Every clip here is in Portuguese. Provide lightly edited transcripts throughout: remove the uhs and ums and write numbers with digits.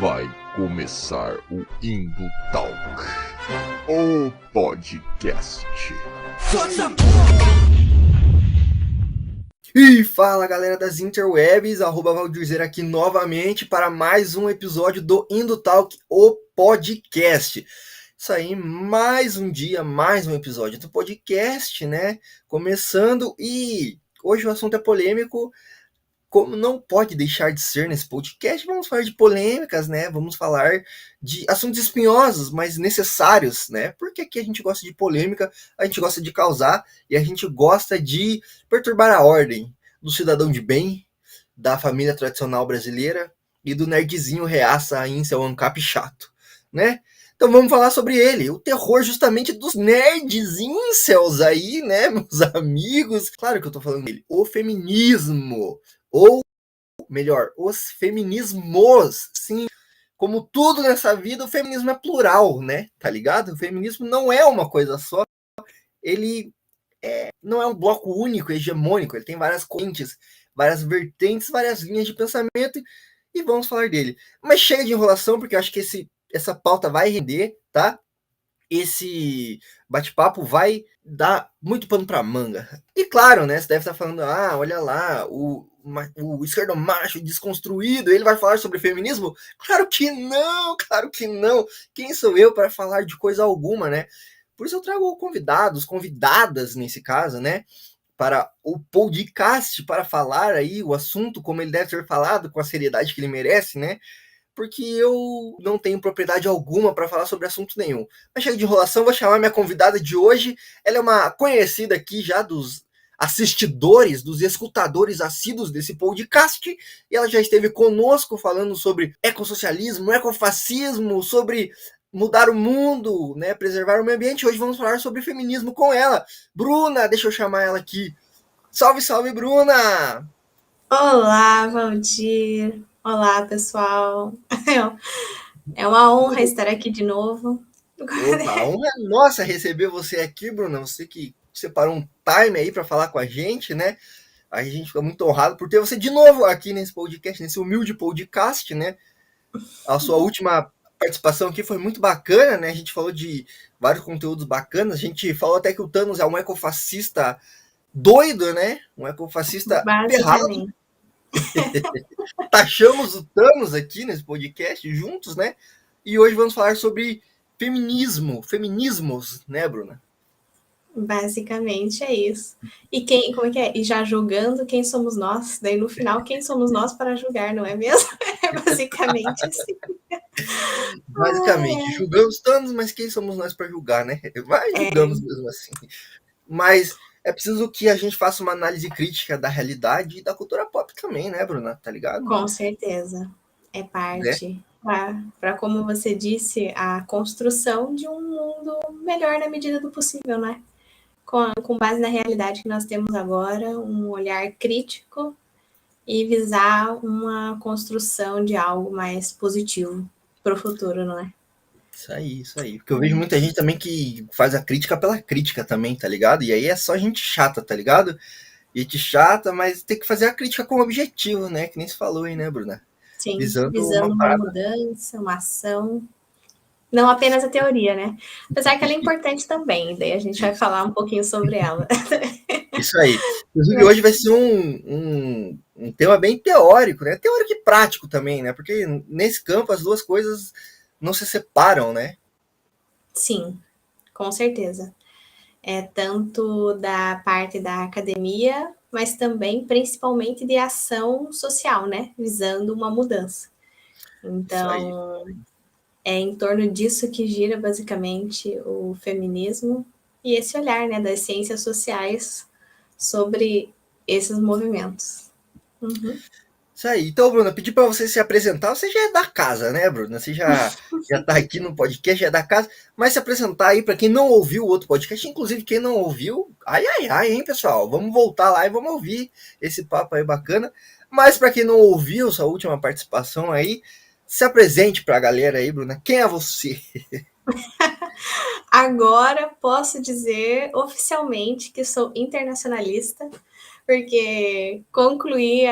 Vai começar o Indo Talk, o podcast. E fala galera das interwebs, @Valdirzer aqui novamente para mais um episódio do Indo Talk, o podcast. Isso aí, mais um dia, mais um episódio do podcast, né? Começando, e hoje o assunto é polêmico, como não pode deixar de ser nesse podcast. Vamos falar de polêmicas, né? Vamos falar de assuntos espinhosos, mas necessários, né? Porque aqui a gente gosta de polêmica, a gente gosta de causar e a gente gosta de perturbar a ordem do cidadão de bem, da família tradicional brasileira e do nerdzinho reaça incel ancap chato, né? Então vamos falar sobre ele, o terror justamente dos nerds incels aí, né, meus amigos? Claro que eu tô falando dele, o feminismo, ou melhor, os feminismos. Sim, como tudo nessa vida, o feminismo é plural, né? Tá ligado? O feminismo não é uma coisa só, ele não é um bloco único, hegemônico, ele tem várias correntes, várias vertentes, várias linhas de pensamento, e vamos falar dele. Mas chega de enrolação, porque eu acho que essa pauta vai render, tá? Esse bate-papo vai dar muito pano pra manga. E claro, né? Você deve estar falando, olha lá, o esquerdomacho desconstruído, ele vai falar sobre feminismo? Claro que não, claro que não. Quem sou eu para falar de coisa alguma, né? Por isso eu trago convidados, convidadas nesse caso, né? Para o podcast, para falar aí o assunto como ele deve ser falado, com a seriedade que ele merece, né? Porque eu não tenho propriedade alguma para falar sobre assunto nenhum. Mas chega de enrolação, vou chamar minha convidada de hoje. Ela é uma conhecida aqui já dos assistidores, dos escutadores assíduos desse podcast, e ela já esteve conosco falando sobre ecossocialismo, ecofascismo, sobre mudar o mundo, né, preservar o meio ambiente. Hoje vamos falar sobre feminismo com ela. Bruna, deixa eu chamar ela aqui. Salve, salve, Bruna! Olá, Valdir. Olá, pessoal. É uma honra estar aqui de novo. Opa, a honra é nossa receber você aqui, Bruna. Você que separou um time aí para falar com a gente, né? A gente fica muito honrado por ter você de novo aqui nesse podcast, nesse humilde podcast, né? A sua última participação aqui foi muito bacana, né? A gente falou de vários conteúdos bacanas. A gente falou até que o Thanos é um ecofascista doido, né? Um ecofascista ferrado. Basicamente. Taxamos o Thanos aqui nesse podcast juntos, né? E hoje vamos falar sobre feminismo, feminismos, né, Bruna? Basicamente é isso. E como é que é? E já julgando quem somos nós, daí no final, quem somos nós para julgar, não é mesmo? É basicamente assim. Basicamente, julgamos Thanos, mas quem somos nós para julgar, né? Mas julgamos mesmo assim. Mas é preciso que a gente faça uma análise crítica da realidade e da cultura pop também, né, Bruna? Tá ligado? Com certeza. É Né? parte para, como você disse, a construção de um mundo melhor na medida do possível, né? Com base na realidade que nós temos agora, um olhar crítico e visar uma construção de algo mais positivo para o futuro, não é? Isso aí, isso aí. Porque eu vejo muita gente também que faz a crítica pela crítica também, tá ligado? E aí é só gente chata, tá ligado? Gente chata, mas tem que fazer a crítica com objetivo, né? Que nem se falou aí, né, Bruna? Sim, Visando uma visando uma parada. mudança, uma ação, não apenas a teoria, né? Apesar que ela é importante também, daí a gente vai Isso. falar um pouquinho sobre ela. Isso aí. Inclusive, hoje vai ser um tema bem teórico, né? Teórico e prático também, né? Porque nesse campo as duas coisas não se separam, né? Sim, com certeza. É tanto da parte da academia, mas também principalmente de ação social, né? Visando uma mudança. Isso aí. Então, é em torno disso que gira basicamente o feminismo e esse olhar, né, das ciências sociais sobre esses movimentos. Uhum. Isso aí. Então, Bruna, pedi para você se apresentar. Você já é da casa, né, Bruna? Você já tá aqui no podcast, já é da casa. Mas se apresentar aí para quem não ouviu o outro podcast, inclusive quem não ouviu, ai, ai, ai, hein, pessoal? Vamos voltar lá e vamos ouvir esse papo aí bacana. Mas para quem não ouviu sua última participação aí, se apresente para a galera aí, Bruna. Quem é você? Agora posso dizer oficialmente que sou internacionalista, porque concluí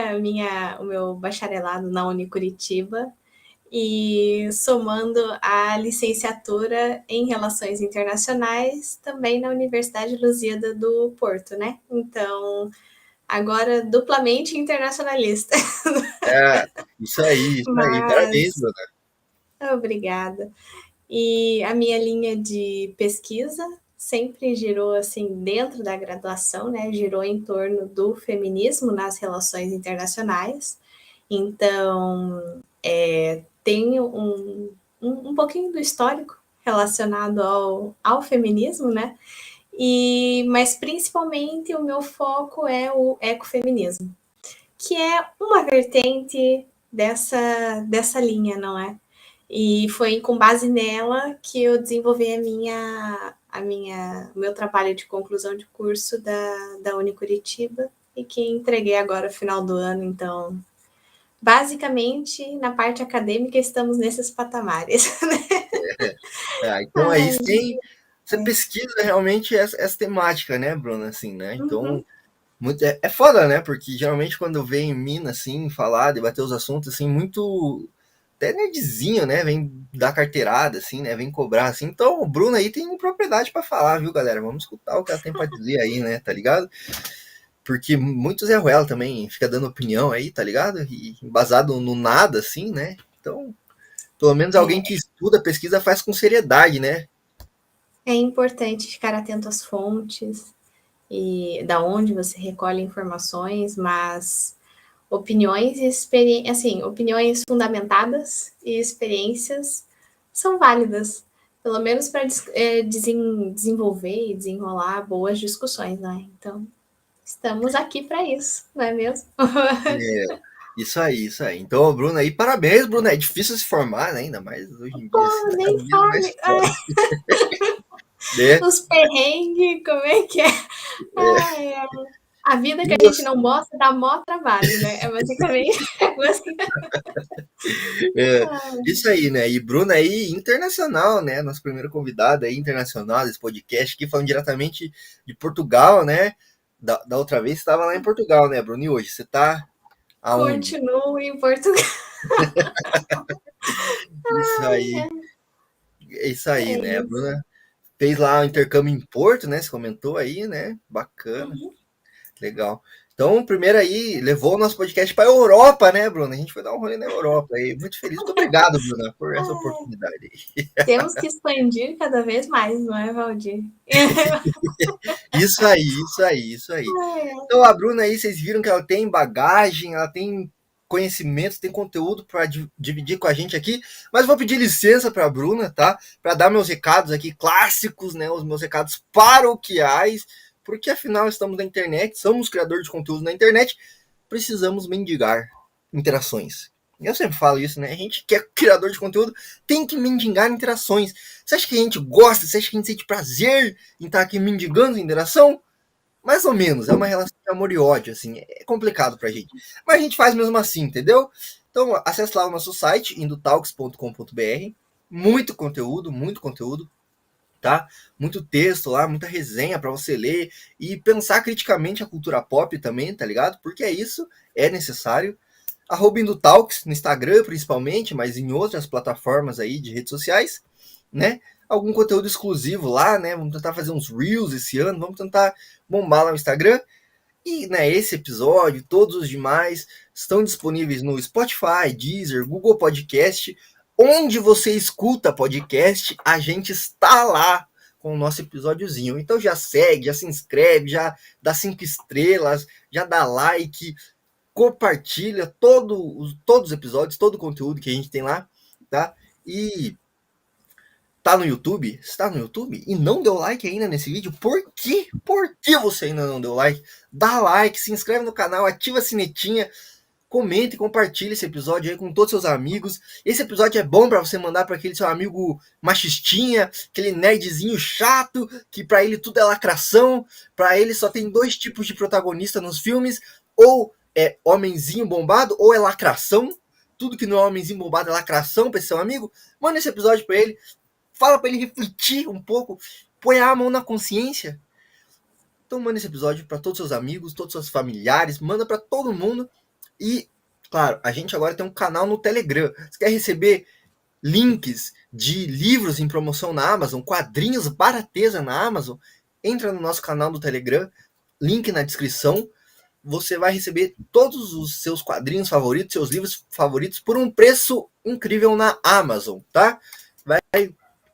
o meu bacharelado na Unicuritiba e somando a licenciatura em Relações Internacionais também na Universidade Lusíada do Porto, né? Então, agora duplamente internacionalista. É, isso aí. Parabéns, Mas, Bruna. obrigada. E a minha linha de pesquisa sempre girou assim dentro da graduação, né? Girou em torno do feminismo nas relações internacionais. Então, tenho um pouquinho do histórico relacionado ao feminismo, né? Mas principalmente o meu foco é o ecofeminismo, que é uma vertente dessa linha, não é? E foi com base nela que eu desenvolvi o meu trabalho de conclusão de curso da Unicuritiba e que entreguei agora no final do ano. Então, basicamente, na parte acadêmica, estamos nesses patamares. Então aí Ai, você pesquisa realmente essa temática, né, Bruna? Assim, né? Então, uhum. é foda, né? Porque geralmente quando vem em Minas, assim, falar, debater os assuntos, assim, muito até nerdzinho, né? Vem dar carteirada, assim, né? Vem cobrar, assim. Então, o Bruno aí tem propriedade para falar, viu, galera? Vamos escutar o que ela tem para dizer aí, né? Tá ligado? Porque muito Zé Ruela também fica dando opinião aí, tá ligado? E embasado no nada, assim, né? Então, pelo menos alguém que estuda, pesquisa, faz com seriedade, né? É importante ficar atento às fontes e da onde você recolhe informações, mas opiniões assim, opiniões fundamentadas e experiências são válidas, pelo menos para desenvolver e desenrolar boas discussões, né? Então, estamos aqui para isso, não é mesmo? É, isso aí, isso aí. Então, a Bruna aí, parabéns, Bruna. É difícil se formar, né? Ainda mais hoje em dia, assim, Pô, cada nem vez mais fale. foda, né? Os perrengues, como é que é? Ai, a vida que E a gente você, não mostra dá mó trabalho, né? É basicamente. é, isso aí, né? E Bruna aí, internacional, né? Nosso primeiro convidado aí, internacional desse podcast, aqui falando diretamente de Portugal, né? Da outra vez você estava lá em Portugal, né, Bruna? E hoje você tá aonde? Continuo em Portugal. Isso aí, é isso aí, É né? A isso. Bruna fez lá o intercâmbio em Porto, né? Você comentou aí, né? Bacana. Uhum. Legal. Então, primeiro aí, levou o nosso podcast para a Europa, né, Bruna? A gente foi dar um rolê na Europa aí. Muito feliz. Muito obrigado, Bruna, por essa oportunidade aí. Temos que expandir cada vez mais, não é, Valdir? Isso aí, isso aí, isso aí. Então, a Bruna aí, vocês viram que ela tem bagagem, ela tem conhecimento, tem conteúdo para dividir com a gente aqui. Mas vou pedir licença para a Bruna, tá? Para dar meus recados aqui clássicos, né? Os meus recados paroquiais, porque afinal estamos na internet, somos criadores de conteúdo na internet, precisamos mendigar interações. Eu sempre falo isso, né? A gente que é criador de conteúdo tem que mendigar interações. Você acha que a gente gosta? Você acha que a gente sente prazer em estar aqui mendigando interação? Mais ou menos, é uma relação de amor e ódio, assim, é complicado pra gente. Mas a gente faz mesmo assim, entendeu? Então, acesse lá o nosso site, indotalks.com.br. Muito conteúdo, tá? Muito texto lá, muita resenha para você ler e pensar criticamente a cultura pop também, tá ligado? Porque é isso, é necessário. @Indotalks no Instagram principalmente, mas em outras plataformas aí de redes sociais, né? Algum conteúdo exclusivo lá, né? Vamos tentar fazer uns reels esse ano, vamos tentar bombar lá no Instagram. E, né, esse episódio, todos os demais, estão disponíveis no Spotify, Deezer, Google Podcast. Onde você escuta podcast, a gente está lá com o nosso episódiozinho. Então já segue, já se inscreve, já dá 5 estrelas, já dá like, compartilha todos os episódios, todo o conteúdo que a gente tem lá, tá? E tá no YouTube? Está no YouTube e não deu like ainda nesse vídeo? Por quê? Por que você ainda não deu like? Dá like, se inscreve no canal, ativa a sinetinha, comenta e compartilha esse episódio aí com todos os seus amigos. Esse episódio é bom para você mandar para aquele seu amigo machistinha, aquele nerdzinho chato, que para ele tudo é lacração, para ele só tem dois tipos de protagonista nos filmes, ou é homenzinho bombado, ou é lacração. Tudo que não é homenzinho bombado é lacração para esse seu amigo. Manda esse episódio para ele, fala para ele refletir um pouco, põe a mão na consciência. Então manda esse episódio para todos os seus amigos, todos os seus familiares, manda para todo mundo e Claro, a gente agora tem um canal no Telegram. Você quer receber links de livros em promoção na Amazon, quadrinhos barateza na Amazon? Entra no nosso canal do Telegram, link na descrição. Você vai receber todos os seus quadrinhos favoritos, seus livros favoritos, por um preço incrível na Amazon, tá? Vai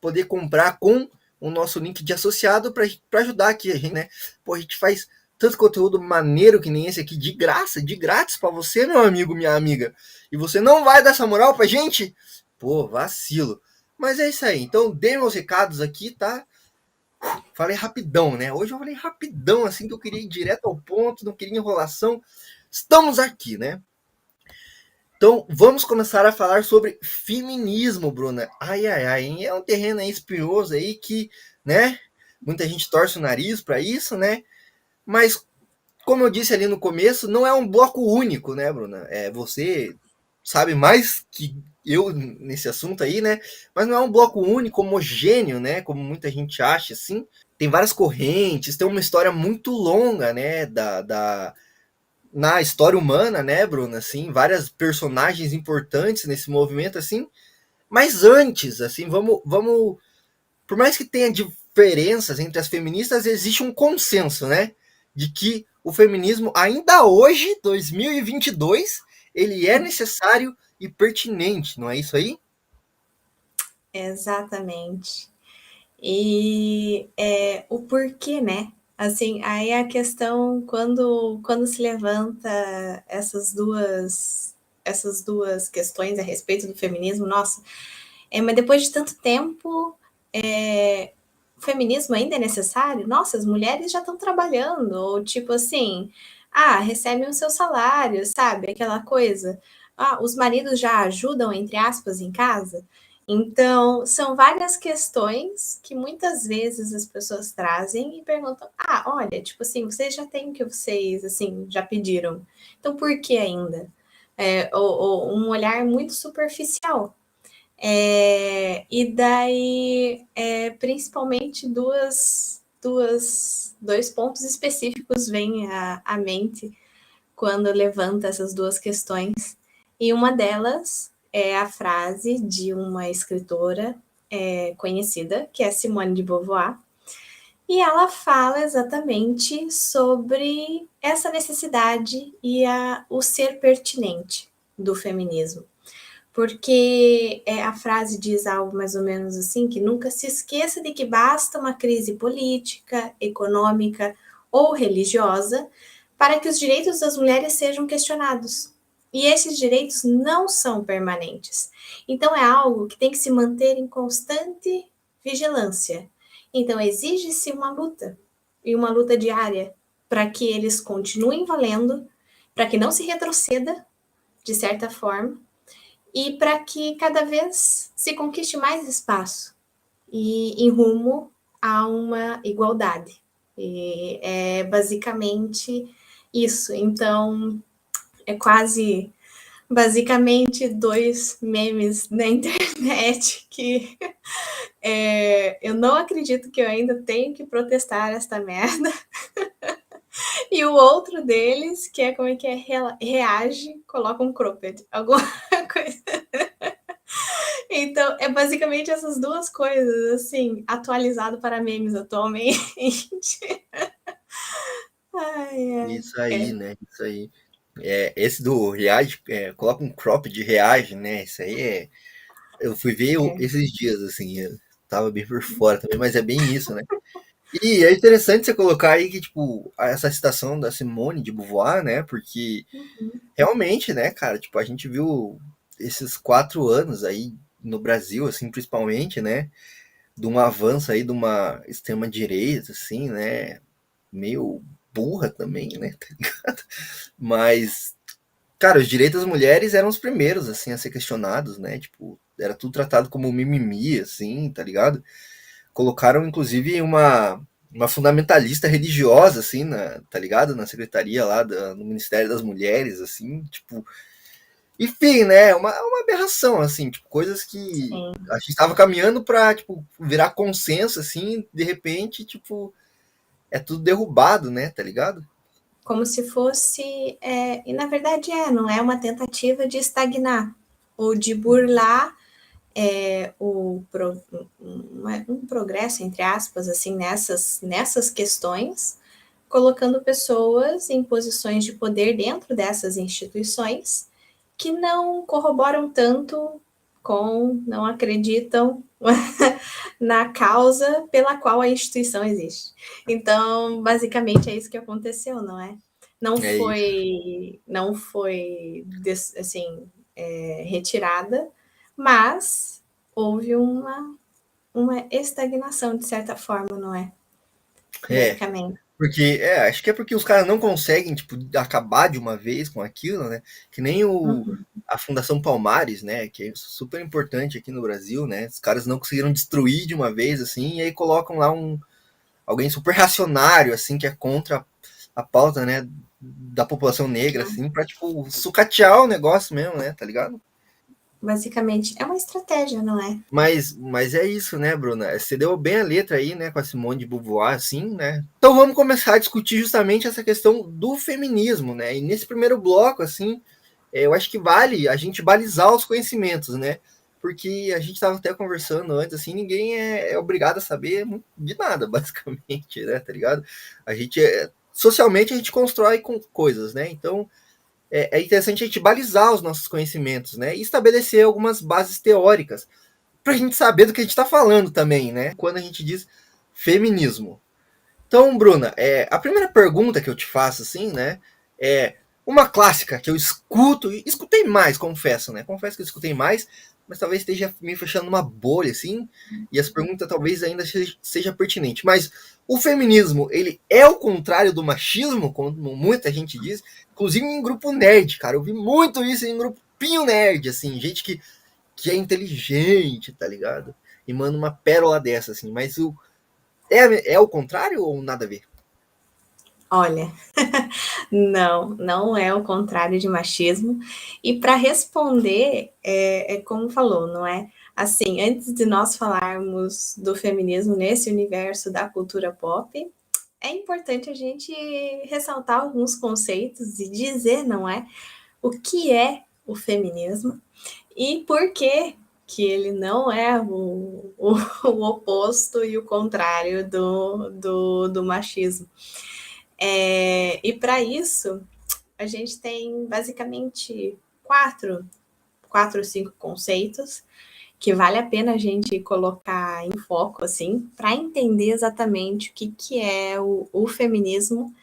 poder comprar com o nosso link de associado para ajudar aqui a gente, né? Pô, a gente faz tanto conteúdo maneiro que nem esse aqui, de graça, de grátis para você, meu amigo, minha amiga. E você não vai dar essa moral pra gente? Pô, vacilo. Mas é isso aí. Então, dê meus recados aqui, tá? Falei rapidão, né? Hoje eu falei rapidão, assim, que eu queria ir direto ao ponto, não queria enrolação. Estamos aqui, né? Então, vamos começar a falar sobre feminismo, Bruna. Ai, ai, ai, hein? É um terreno aí espinhoso aí que, né? Muita gente torce o nariz para isso, né? Mas, como eu disse ali no começo, não é um bloco único, né, Bruna? Você sabe mais que eu nesse assunto aí, né? Mas não é um bloco único, homogêneo, né? Como muita gente acha, assim. Tem várias correntes, tem uma história muito longa, né? Na história humana, né, Bruna? Assim, várias personagens importantes nesse movimento, assim. Mas antes, assim, vamos. Por mais que tenha diferenças entre as feministas, existe um consenso, né? De que o feminismo, ainda hoje, 2022, ele é necessário e pertinente, não é isso aí? Exatamente. E o porquê, né? Assim, aí a questão, quando se levanta essas duas questões a respeito do feminismo, nossa, mas depois de tanto tempo, o feminismo ainda é necessário? Nossa, as mulheres já estão trabalhando, ou tipo assim, recebem o seu salário, sabe? Aquela coisa. Os maridos já ajudam, entre aspas, em casa. Então, são várias questões que muitas vezes as pessoas trazem e perguntam: olha, tipo assim, vocês já têm o que vocês, assim, já pediram. Então, por que ainda? Ou um olhar muito superficial. E daí, principalmente dois pontos específicos vêm à mente quando levanta essas duas questões. E uma delas é a frase de uma escritora conhecida, que é Simone de Beauvoir, e ela fala exatamente sobre essa necessidade e o ser pertinente do feminismo. Porque a frase diz algo mais ou menos assim, que nunca se esqueça de que basta uma crise política, econômica ou religiosa para que os direitos das mulheres sejam questionados. E esses direitos não são permanentes. Então é algo que tem que se manter em constante vigilância. Então exige-se uma luta, e uma luta diária, para que eles continuem valendo, para que não se retroceda, de certa forma, e para que cada vez se conquiste mais espaço e em rumo a uma igualdade. E é basicamente isso. Então, é quase basicamente dois memes na internet que eu não acredito que eu ainda tenho que protestar esta merda. E o outro deles, que é como é que é, reage, coloca um cropped, alguma coisa. Então, é basicamente essas duas coisas, assim, atualizado para memes atualmente. Isso aí, né? Isso aí. Esse do reage, coloca um crop de reage, né? Isso aí eu fui ver esses dias, assim, eu tava bem por fora também, mas é bem isso, né? E é interessante você colocar aí que, tipo, essa citação da Simone de Beauvoir, né? Porque realmente, né, cara, tipo, a gente viu esses 4 anos aí no Brasil, assim, principalmente, né? De um avanço aí de uma extrema-direita, assim, né? Meio burra também, né? Tá ligado? Mas, cara, os direitos das mulheres eram os primeiros, assim, a ser questionados, né? Tipo, era tudo tratado como mimimi, assim, tá ligado? Colocaram, inclusive, uma fundamentalista religiosa, assim, tá ligado? Na secretaria lá, no Ministério das Mulheres, assim, tipo... Enfim, né? Uma aberração, assim, tipo, coisas que Sim. a gente estava caminhando para tipo, virar consenso, assim, de repente, tipo, é tudo derrubado, né? Tá ligado? como se fosse, e na verdade não é uma tentativa de estagnar ou de burlar um progresso, entre aspas, assim, nessas questões, colocando pessoas em posições de poder dentro dessas instituições que não corroboram tanto não acreditam na causa pela qual a instituição existe. Então, basicamente, é isso que aconteceu, não é? Não foi assim, retirada, mas houve uma estagnação, de certa forma, não é? É, Basicamente. porque, acho que é porque os caras não conseguem, tipo, acabar de uma vez com aquilo, né? Que nem Uhum. a Fundação Palmares, né? Que é super importante aqui no Brasil, né? Os caras não conseguiram destruir de uma vez, assim, e aí colocam lá alguém super racionário, assim, que é contra a pauta, né? Da população negra, assim, pra, tipo, sucatear o negócio mesmo, né? Tá ligado? Basicamente, é uma estratégia, não é? Mas é isso, né, Bruna? Você deu bem a letra aí, né, com a Simone de Beauvoir, assim, né? Então vamos começar a discutir justamente essa questão do feminismo, né? E nesse primeiro bloco, assim, eu acho que vale a gente balizar os conhecimentos, né? Porque a gente estava até conversando antes, assim, ninguém é obrigado a saber de nada, basicamente, né? Tá ligado? Socialmente a gente constrói com coisas, né? Então é interessante a gente balizar os nossos conhecimentos, né? E estabelecer algumas bases teóricas para a gente saber do que a gente está falando também, né? Quando a gente diz feminismo. Então, Bruna, a primeira pergunta que eu te faço, assim, né, é uma clássica que eu escuto, e escutei mais, confesso, né? Confesso que eu escutei mais, mas talvez esteja me fechando uma bolha, assim, e as perguntas talvez ainda seja pertinente. Mas o feminismo, ele é o contrário do machismo, como muita gente diz, inclusive em grupo nerd, cara. Eu vi muito isso em grupinho nerd, assim, gente que é inteligente, tá ligado? E manda uma pérola dessa, assim. Mas é o contrário ou nada a ver? Olha, não é o contrário de machismo. E para responder, como falou, não é? Assim, antes de nós falarmos do feminismo nesse universo da cultura pop, é importante a gente ressaltar alguns conceitos e dizer, não é? O que é o feminismo e por que ele não é o oposto e o contrário do machismo. E para isso, a gente tem basicamente quatro ou cinco conceitos que vale a pena a gente colocar em foco, assim, para entender exatamente o que é o feminismo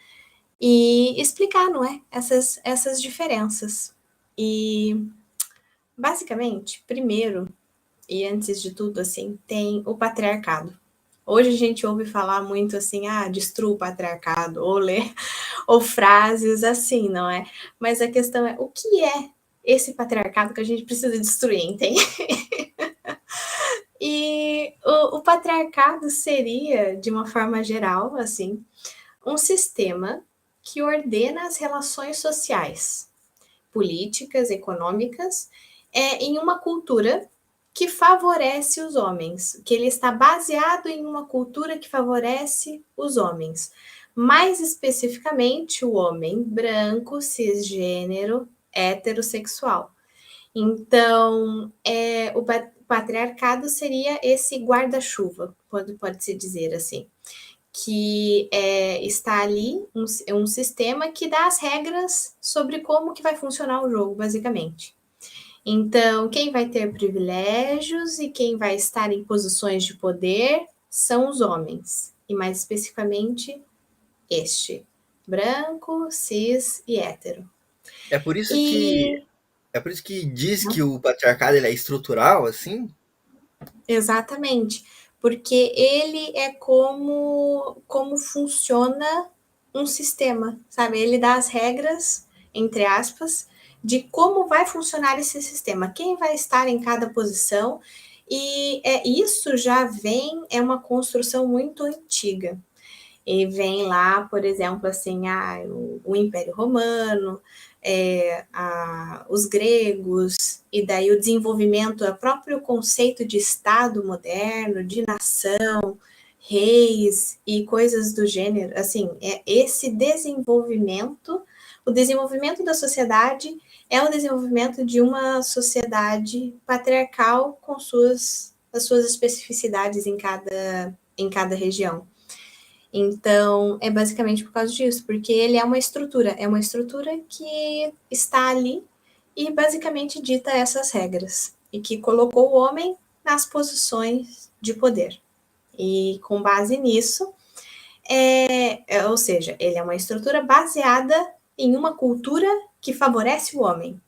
e explicar, não é? Essas diferenças. E, basicamente, primeiro, e antes de tudo, assim, tem o patriarcado. Hoje a gente ouve falar muito assim, destrua o patriarcado, ou ler, ou frases assim, não é? Mas a questão é, o que é esse patriarcado que a gente precisa destruir, entende? E o patriarcado seria, de uma forma geral, assim, um sistema que ordena as relações sociais, políticas, econômicas, em uma cultura que favorece os homens, que ele está baseado em uma cultura que favorece os homens. Mais especificamente, o homem branco, cisgênero, heterossexual. Então, o patriarcado seria esse guarda-chuva, pode-se dizer assim, que está ali um sistema que dá as regras sobre como que vai funcionar o jogo, basicamente. Então, quem vai ter privilégios e quem vai estar em posições de poder são os homens, e mais especificamente este, branco, cis e hétero. É por isso que E é por isso que diz que o patriarcado ele é estrutural, assim? exatamente, porque ele é como funciona um sistema, sabe? Ele dá as regras, entre aspas, de como vai funcionar esse sistema, quem vai estar em cada posição, e isso já é uma construção muito antiga. E vem lá, por exemplo, assim, o Império Romano, os gregos, e daí o desenvolvimento, o próprio conceito de Estado moderno, de nação, reis e coisas do gênero, assim, é esse desenvolvimento, o desenvolvimento da sociedade é o desenvolvimento de uma sociedade patriarcal com as suas especificidades em cada região. Então, é basicamente por causa disso, porque ele é uma estrutura que está ali e basicamente dita essas regras, e que colocou o homem nas posições de poder. E com base nisso, ou seja, ele é uma estrutura baseada em uma cultura que favorece o homem.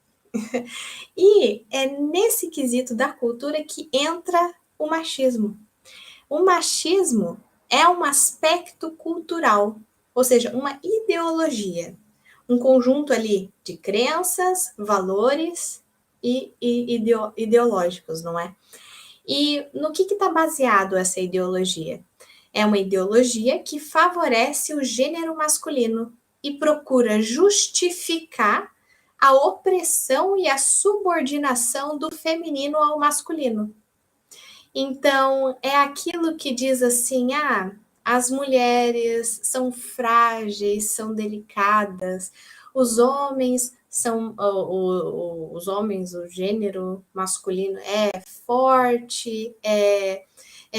E é nesse quesito da cultura que entra o machismo. O machismo é um aspecto cultural, ou seja, uma ideologia, um conjunto ali de crenças, valores e ideológicos, não é? E no que está baseado essa ideologia? É uma ideologia que favorece o gênero masculino e procura justificar a opressão e a subordinação do feminino ao masculino. Então, é aquilo que diz assim: as mulheres são frágeis, são delicadas, os homens são os homens, o gênero masculino é forte, é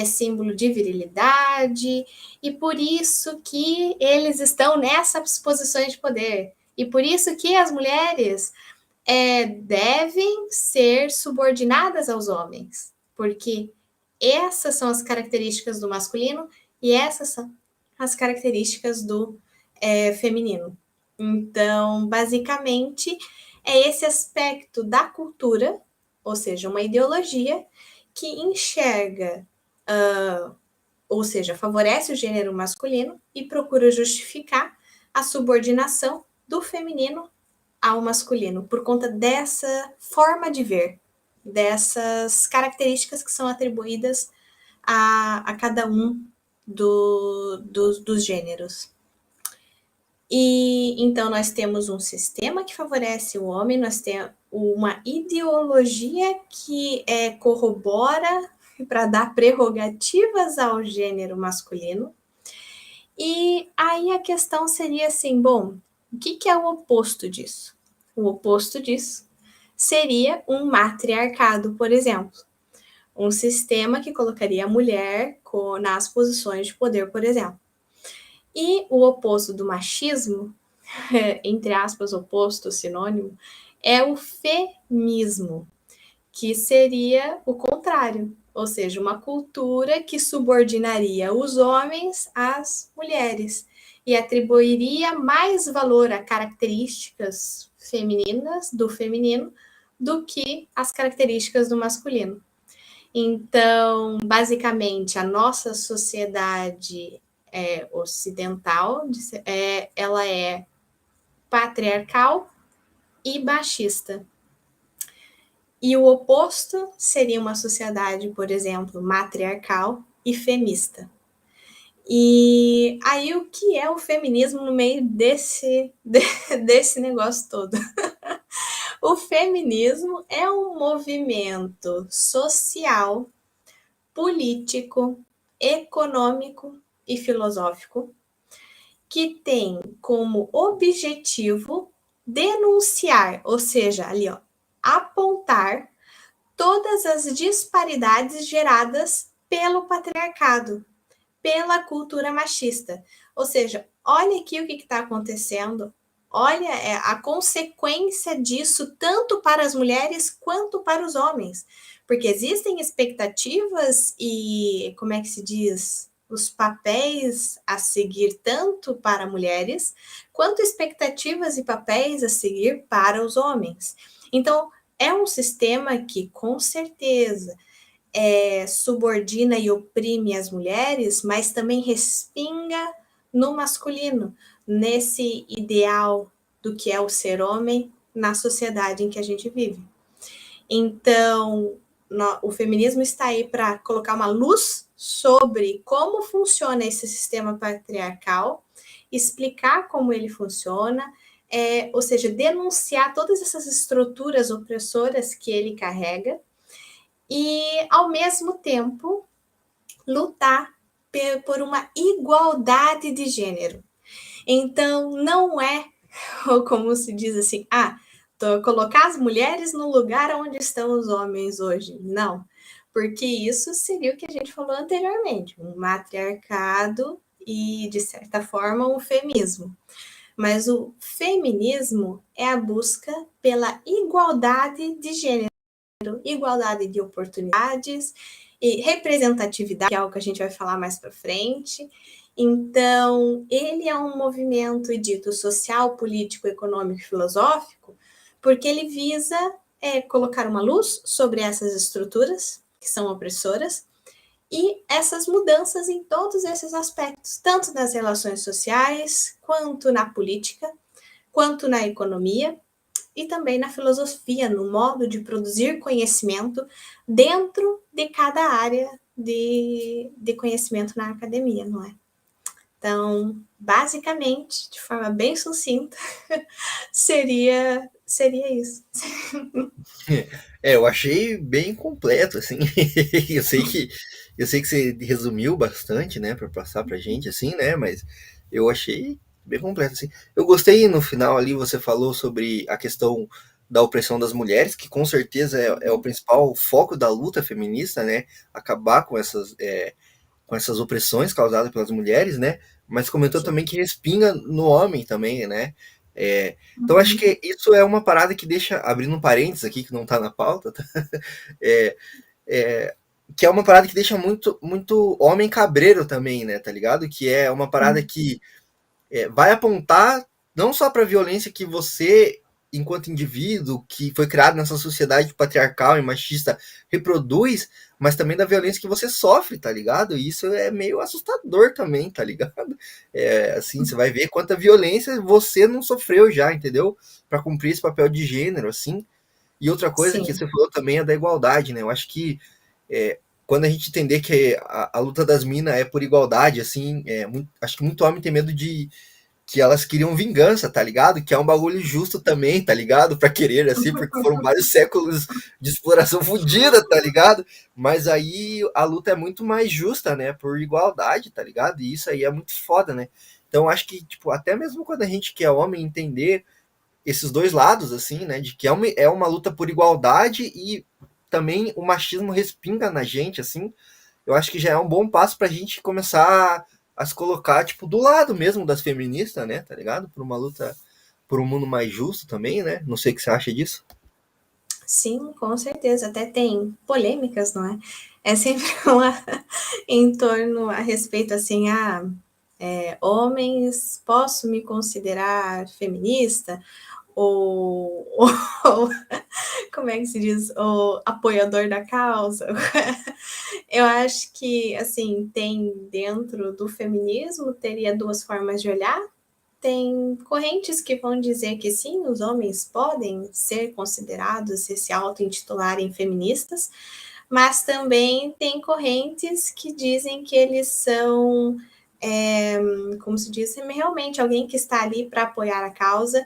símbolo de virilidade, e por isso que eles estão nessas posições de poder. E por isso que as mulheres devem ser subordinadas aos homens, porque essas são as características do masculino e essas são as características do feminino. Então, basicamente, é esse aspecto da cultura, ou seja, uma ideologia que enxerga, ou seja, favorece o gênero masculino e procura justificar a subordinação do feminino ao masculino, por conta dessa forma de ver, dessas características que são atribuídas a cada um dos gêneros. E então nós temos um sistema que favorece o homem, nós temos uma ideologia que corrobora para dar prerrogativas ao gênero masculino. E aí a questão seria assim, bom, o que é o oposto disso? O oposto disso seria um matriarcado, por exemplo. Um sistema que colocaria a mulher nas posições de poder, por exemplo. E o oposto do machismo, entre aspas, oposto, sinônimo, é o feminismo, que seria o contrário, ou seja, uma cultura que subordinaria os homens às mulheres e atribuiria mais valor a características femininas do feminino do que as características do masculino. Então, basicamente, a nossa sociedade ocidental, ela é patriarcal e machista. E o oposto seria uma sociedade, por exemplo, matriarcal e femista. E aí, o que é o feminismo no meio desse negócio todo? O feminismo é um movimento social, político, econômico e filosófico que tem como objetivo denunciar, ou seja, ali, apontar todas as disparidades geradas pelo patriarcado, pela cultura machista. Ou seja, olha aqui o que está acontecendo, olha a consequência disso, tanto para as mulheres quanto para os homens. Porque existem expectativas e, como é que se diz, os papéis a seguir tanto para mulheres, quanto expectativas e papéis a seguir para os homens. Então, é um sistema que, com certeza, subordina e oprime as mulheres, mas também respinga no masculino, nesse ideal do que é o ser homem na sociedade em que a gente vive. Então, o feminismo está aí para colocar uma luz sobre como funciona esse sistema patriarcal, explicar como ele funciona, ou seja, denunciar todas essas estruturas opressoras que ele carrega e, ao mesmo tempo, lutar por uma igualdade de gênero. Então, não é, ou como se diz assim, colocar as mulheres no lugar onde estão os homens hoje. Não, porque isso seria o que a gente falou anteriormente, um matriarcado e, de certa forma, um feminismo. Mas o feminismo é a busca pela igualdade de gênero, igualdade de oportunidades e representatividade, que é algo que a gente vai falar mais para frente. Então, ele é um movimento dito social, político, econômico e filosófico, porque ele visa colocar uma luz sobre essas estruturas que são opressoras e essas mudanças em todos esses aspectos, tanto nas relações sociais, quanto na política, quanto na economia e também na filosofia, no modo de produzir conhecimento dentro de cada área de conhecimento na academia, não é? Então, basicamente, de forma bem sucinta, seria isso. Eu achei bem completo, assim. eu sei que você resumiu bastante, né, para passar pra gente, assim, né, mas eu achei bem completo, assim. Eu gostei no final ali, você falou sobre a questão da opressão das mulheres, que com certeza é o principal foco da luta feminista, né, acabar com essas opressões causadas pelas mulheres, né, mas comentou Sim. também que respinga no homem também, né. Então acho Uhum. que isso é uma parada que deixa, abrindo um parênteses aqui que não tá na pauta, tá? É, é, que é uma parada que deixa muito homem cabreiro também, né, tá ligado? Que é uma parada Sim. que vai apontar não só para a violência que você, enquanto indivíduo, que foi criado nessa sociedade patriarcal e machista, reproduz, mas também da violência que você sofre, tá ligado? E isso é meio assustador também, tá ligado? Assim, você vai ver quanta violência você não sofreu já, entendeu? Para cumprir esse papel de gênero, assim. E outra coisa que Sim. você falou também é da igualdade, né? Eu acho que quando a gente entender que a luta das minas é por igualdade, assim, acho que muito homem tem medo de que elas queriam vingança, tá ligado? Que é um bagulho justo também, tá ligado? Pra querer, assim, porque foram vários séculos de exploração fodida, tá ligado? Mas aí a luta é muito mais justa, né? Por igualdade, tá ligado? E isso aí é muito foda, né? Então acho que, tipo, até mesmo quando a gente que é homem entender esses dois lados, assim, né? De que é uma luta por igualdade e também o machismo respinga na gente, assim, eu acho que já é um bom passo pra gente começar a se colocar, tipo, do lado mesmo das feministas, né? Tá ligado? Por uma luta por um mundo mais justo também, né? Não sei o que você acha disso. Sim, com certeza. Até tem polêmicas, não é? É sempre uma em torno a respeito assim, homens, posso me considerar feminista? Ou como é que se diz? O apoiador da causa? Eu acho que, assim, tem dentro do feminismo, teria duas formas de olhar. Tem correntes que vão dizer que sim, os homens podem ser considerados e se auto-intitularem feministas, mas também tem correntes que dizem que eles são, como se diz, realmente alguém que está ali para apoiar a causa,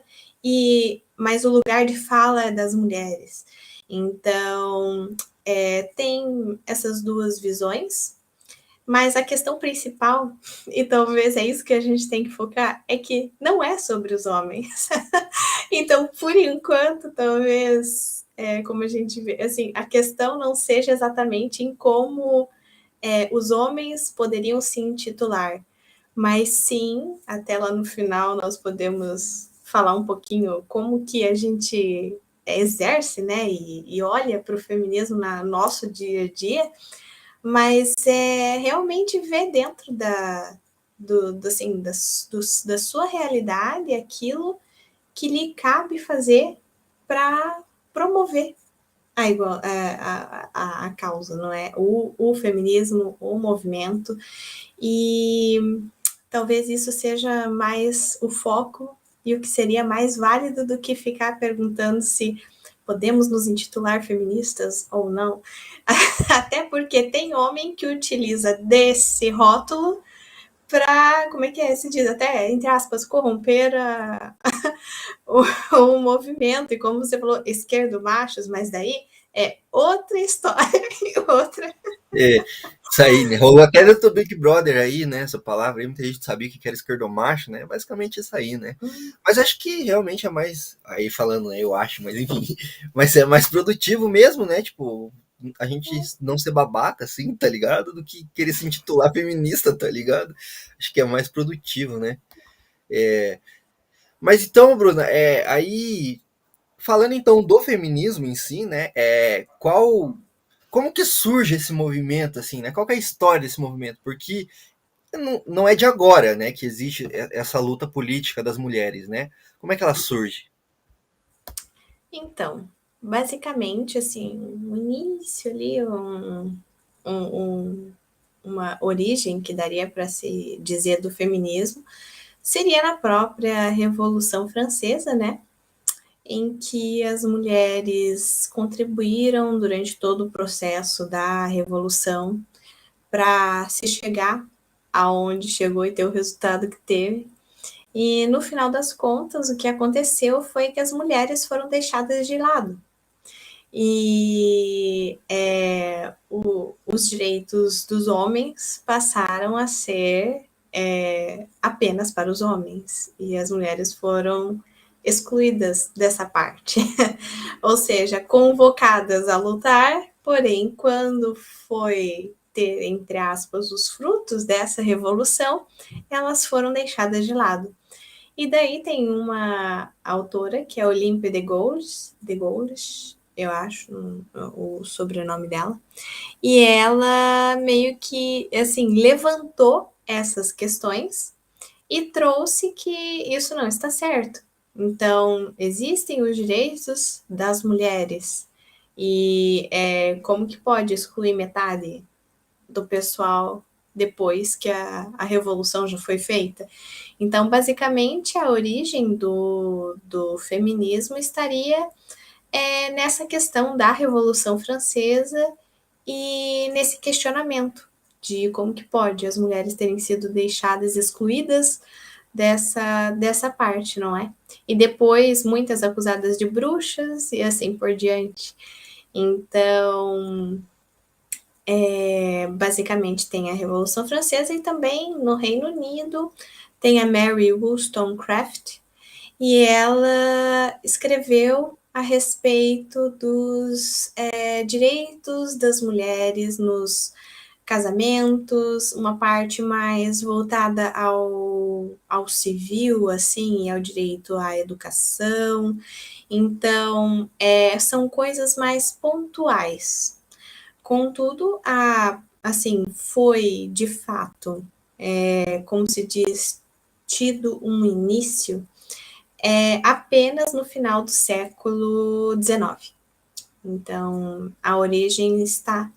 mas o lugar de fala é das mulheres. Então, tem essas duas visões, mas a questão principal, e talvez é isso que a gente tem que focar, é que não é sobre os homens. Então, por enquanto, talvez, como a gente vê, assim, a questão não seja exatamente em como os homens poderiam se intitular, mas sim, até lá no final nós podemos falar um pouquinho como que a gente exerce, né, e olha para o feminismo no nosso dia a dia, mas é realmente ver dentro assim, da sua realidade aquilo que lhe cabe fazer para promover a causa, não é? O feminismo, o movimento, e talvez isso seja mais o foco e o que seria mais válido do que ficar perguntando se podemos nos intitular feministas ou não. Até porque tem homem que utiliza desse rótulo para, como é que se diz, até, entre aspas, corromper o movimento, e como você falou, esquerdo machos, mas daí é outra história, outra. É, Isso aí, né? Rolou até no Big Brother aí, né? Essa palavra aí, muita gente sabia que era esquerdomacho, né? Basicamente isso aí, né? Mas acho que realmente é mais. Aí falando, né? Eu acho, mas enfim. Mas é mais produtivo mesmo, né? Tipo, a gente não ser babaca, assim, tá ligado? Do que querer se intitular feminista, tá ligado? Acho que é mais produtivo, né? Mas então, Bruna, aí. Falando então do feminismo em si, né? Como que surge esse movimento, assim, né? Qual que é a história desse movimento? Porque não é de agora, né, que existe essa luta política das mulheres, né? Como é que ela surge? Então, basicamente, assim, o início ali, um- uma origem que daria para se dizer do feminismo seria na própria Revolução Francesa, né? Em que as mulheres contribuíram durante todo o processo da Revolução para se chegar aonde chegou e ter o resultado que teve. E no final das contas, o que aconteceu foi que as mulheres foram deixadas de lado. E os direitos dos homens passaram a ser apenas para os homens. E as mulheres foram excluídas dessa parte. Ou seja, convocadas a lutar, porém, quando foi ter, entre aspas, os frutos dessa revolução, elas foram deixadas de lado. E daí tem uma autora, que é Olympe de Gaulle, eu acho o sobrenome dela, e ela meio que, assim, levantou essas questões e trouxe que isso não está certo. Então, existem os direitos das mulheres, e como que pode excluir metade do pessoal depois que a revolução já foi feita? Então, basicamente, a origem do feminismo estaria nessa questão da Revolução Francesa e nesse questionamento de como que pode as mulheres terem sido deixadas excluídas dessa parte, não é? E depois muitas acusadas de bruxas e assim por diante. Então, basicamente tem a Revolução Francesa e também no Reino Unido tem a Mary Wollstonecraft, e ela escreveu a respeito dos direitos das mulheres nos casamentos, uma parte mais voltada ao civil, assim, ao direito à educação. Então, são coisas mais pontuais. Contudo, assim, foi de fato, como se diz, tido um início apenas no final do século XIX. Então, a origem está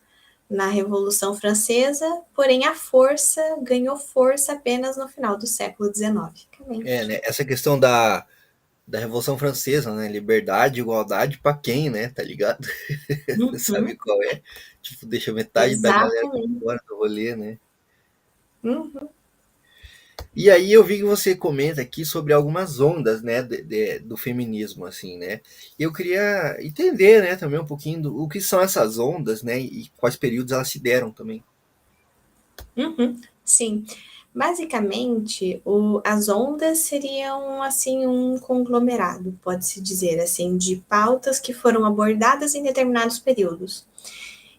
na Revolução Francesa, porém a força ganhou força apenas no final do século XIX. Né? Essa questão da Revolução Francesa, né? Liberdade, igualdade para quem, né? Tá ligado? Sabe Uhum, qual é? Tipo, deixa metade da galera exatamente. fora do rolê, né? Uhum, E aí eu vi que você comenta aqui sobre algumas ondas, né, do feminismo, assim, né? E eu queria entender, né, também um pouquinho o que são essas ondas, né, e quais períodos elas se deram também. uhum, sim. Basicamente, as ondas seriam assim um conglomerado, pode-se dizer assim, de pautas que foram abordadas em determinados períodos.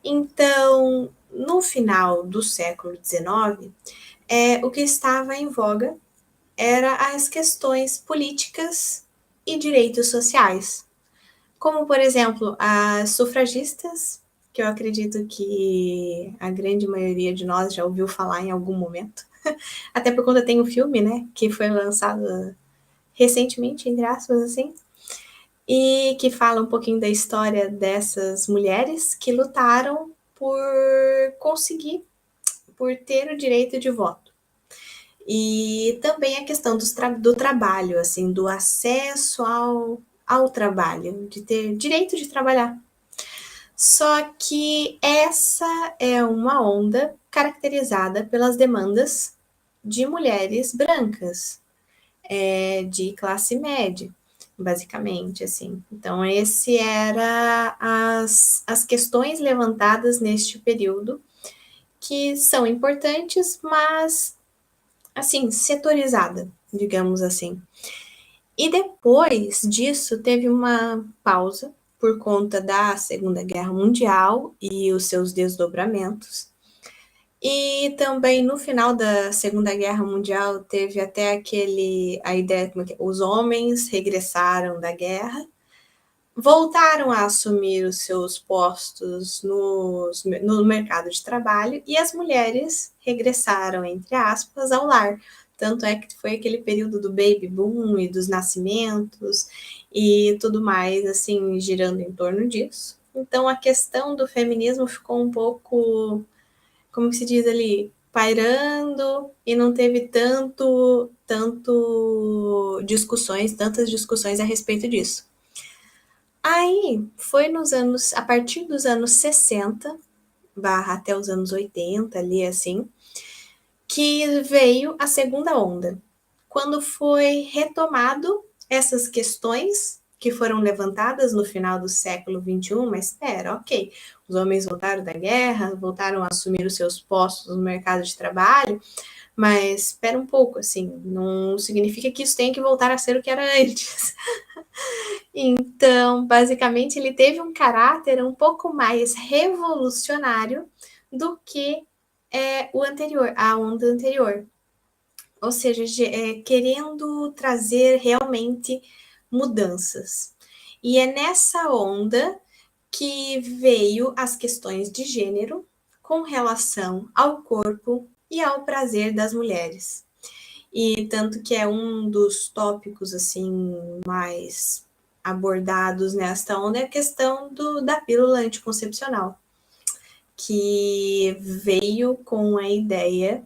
Então, no final do século XIX, o que estava em voga era as questões políticas e direitos sociais, como, por exemplo, as sufragistas, que eu acredito que a grande maioria de nós já ouviu falar em algum momento, até por conta tem um filme, né, que foi lançado recentemente, entre aspas, assim, e que fala um pouquinho da história dessas mulheres que lutaram por conseguir, por ter o direito de voto. E também a questão do trabalho, assim, do acesso ao trabalho, de ter direito de trabalhar. Só que essa é uma onda caracterizada pelas demandas de mulheres brancas, de classe média, basicamente, assim. Então, esse era as questões levantadas neste período que são importantes, mas, assim, setorizada, digamos assim. E depois disso, teve uma pausa por conta da Segunda Guerra Mundial e os seus desdobramentos. E também no final da Segunda Guerra Mundial teve até a ideia que os homens regressaram da guerra, voltaram a assumir os seus postos no mercado de trabalho e as mulheres regressaram, entre aspas, ao lar. Tanto é que foi aquele período do baby boom e dos nascimentos e tudo mais, assim, girando em torno disso. Então, a questão do feminismo ficou um pouco, como se diz ali, pairando e não teve tantas discussões a respeito disso. Aí foi a partir dos anos 60, até os anos 80, ali assim, que veio a segunda onda, quando foi retomado essas questões que foram levantadas no final do século XXI, mas espera, ok, os homens voltaram da guerra, voltaram a assumir os seus postos no mercado de trabalho, mas espera um pouco, assim, não significa que isso tenha que voltar a ser o que era antes. Então, basicamente, ele teve um caráter um pouco mais revolucionário do que o anterior, a onda anterior. Ou seja, querendo trazer realmente mudanças. E é nessa onda que veio as questões de gênero com relação ao corpo e ao prazer das mulheres. E tanto que é um dos tópicos assim mais abordados nesta onda é a questão da pílula anticoncepcional, que veio com a ideia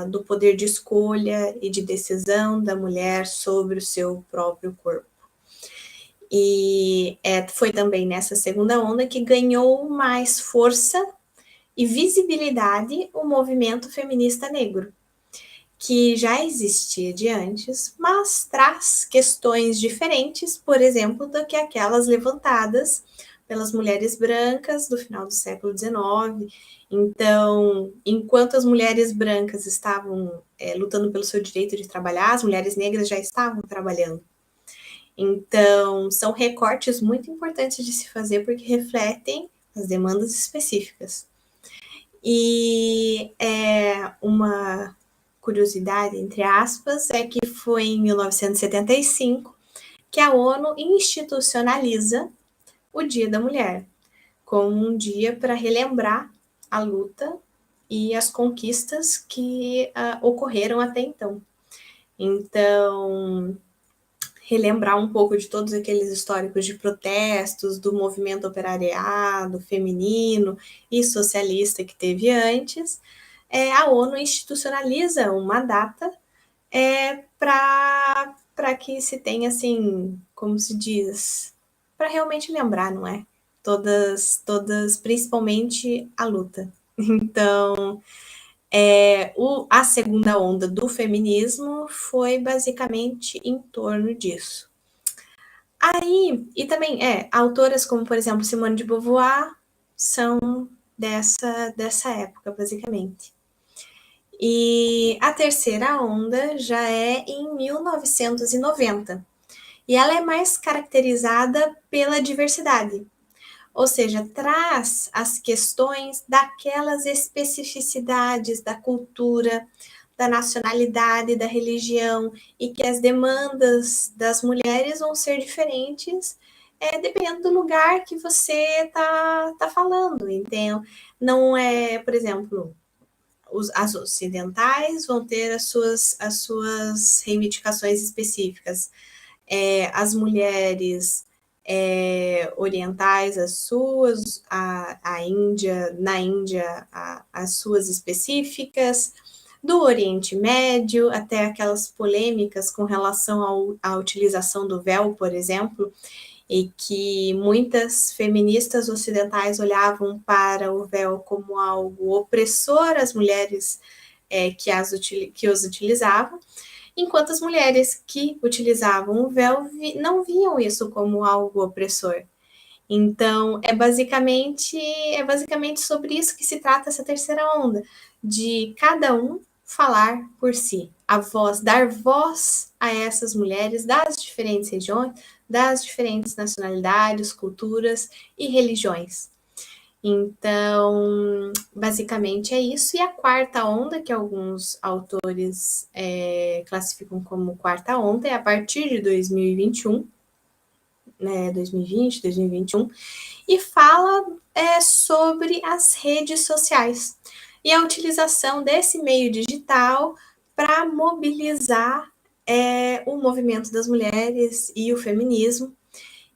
do poder de escolha e de decisão da mulher sobre o seu próprio corpo. E foi também nessa segunda onda que ganhou mais força e visibilidade o movimento feminista negro, que já existia de antes, mas traz questões diferentes, por exemplo, do que aquelas levantadas pelas mulheres brancas do final do século XIX. Então, enquanto as mulheres brancas estavam lutando pelo seu direito de trabalhar, as mulheres negras já estavam trabalhando. Então, são recortes muito importantes de se fazer porque refletem as demandas específicas. E uma curiosidade, entre aspas, é que foi em 1975 que a ONU institucionaliza o Dia da Mulher, como um dia para relembrar a luta e as conquistas que ocorreram até então. Então, relembrar um pouco de todos aqueles históricos de protestos, do movimento operariado, feminino e socialista que teve antes, a ONU institucionaliza uma data para que se tenha, assim, como se diz, para realmente lembrar, não é? Todas, principalmente a luta. Então, a segunda onda do feminismo foi basicamente em torno disso. Aí, e também, autoras como, por exemplo, Simone de Beauvoir são dessa época, basicamente. E a terceira onda já é em 1990. E ela é mais caracterizada pela diversidade. Ou seja, traz as questões daquelas especificidades da cultura, da nacionalidade, da religião, e que as demandas das mulheres vão ser diferentes dependendo do lugar que você está falando. Então, não é, por exemplo, as ocidentais vão ter as suas reivindicações específicas. As mulheres orientais, as suas, na Índia, as suas específicas, do Oriente Médio, até aquelas polêmicas com relação à utilização do véu, por exemplo, e que muitas feministas ocidentais olhavam para o véu como algo opressor às mulheres que os utilizavam, enquanto as mulheres que utilizavam o véu não viam isso como algo opressor. Então, é basicamente sobre isso que se trata essa terceira onda, de cada um falar por si, dar voz a essas mulheres das diferentes regiões, das diferentes nacionalidades, culturas e religiões. Então, basicamente é isso. E a quarta onda, que alguns autores classificam como quarta onda, é a partir de 2021, né, 2020, 2021, e fala sobre as redes sociais e a utilização desse meio digital para mobilizar o movimento das mulheres e o feminismo.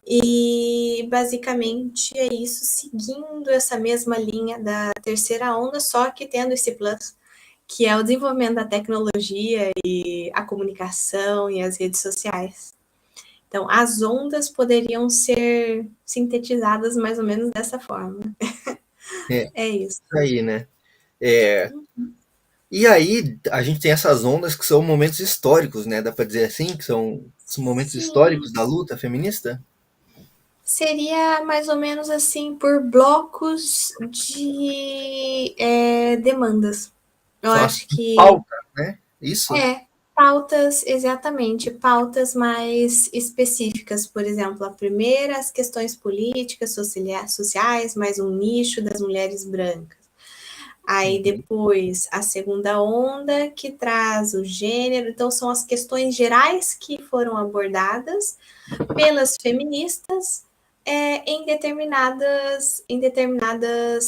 E basicamente é isso, seguindo essa mesma linha da terceira onda, só que tendo esse plus, que é o desenvolvimento da tecnologia e a comunicação e as redes sociais. Então, as ondas poderiam ser sintetizadas mais ou menos dessa forma. É, É isso. isso aí, né? É, e aí a gente tem essas ondas que são momentos históricos, né? Dá para dizer assim, que são os momentos Sim, históricos da luta feminista? seria mais ou menos assim por blocos de demandas. Eu São as acho que pautas, né? Isso? pautas, exatamente, pautas mais específicas, por exemplo, a primeira, as questões políticas, sociais, mais um nicho das mulheres brancas. Aí Uhum, depois a segunda onda que traz o gênero, então são as questões gerais que foram abordadas pelas feministas em determinadas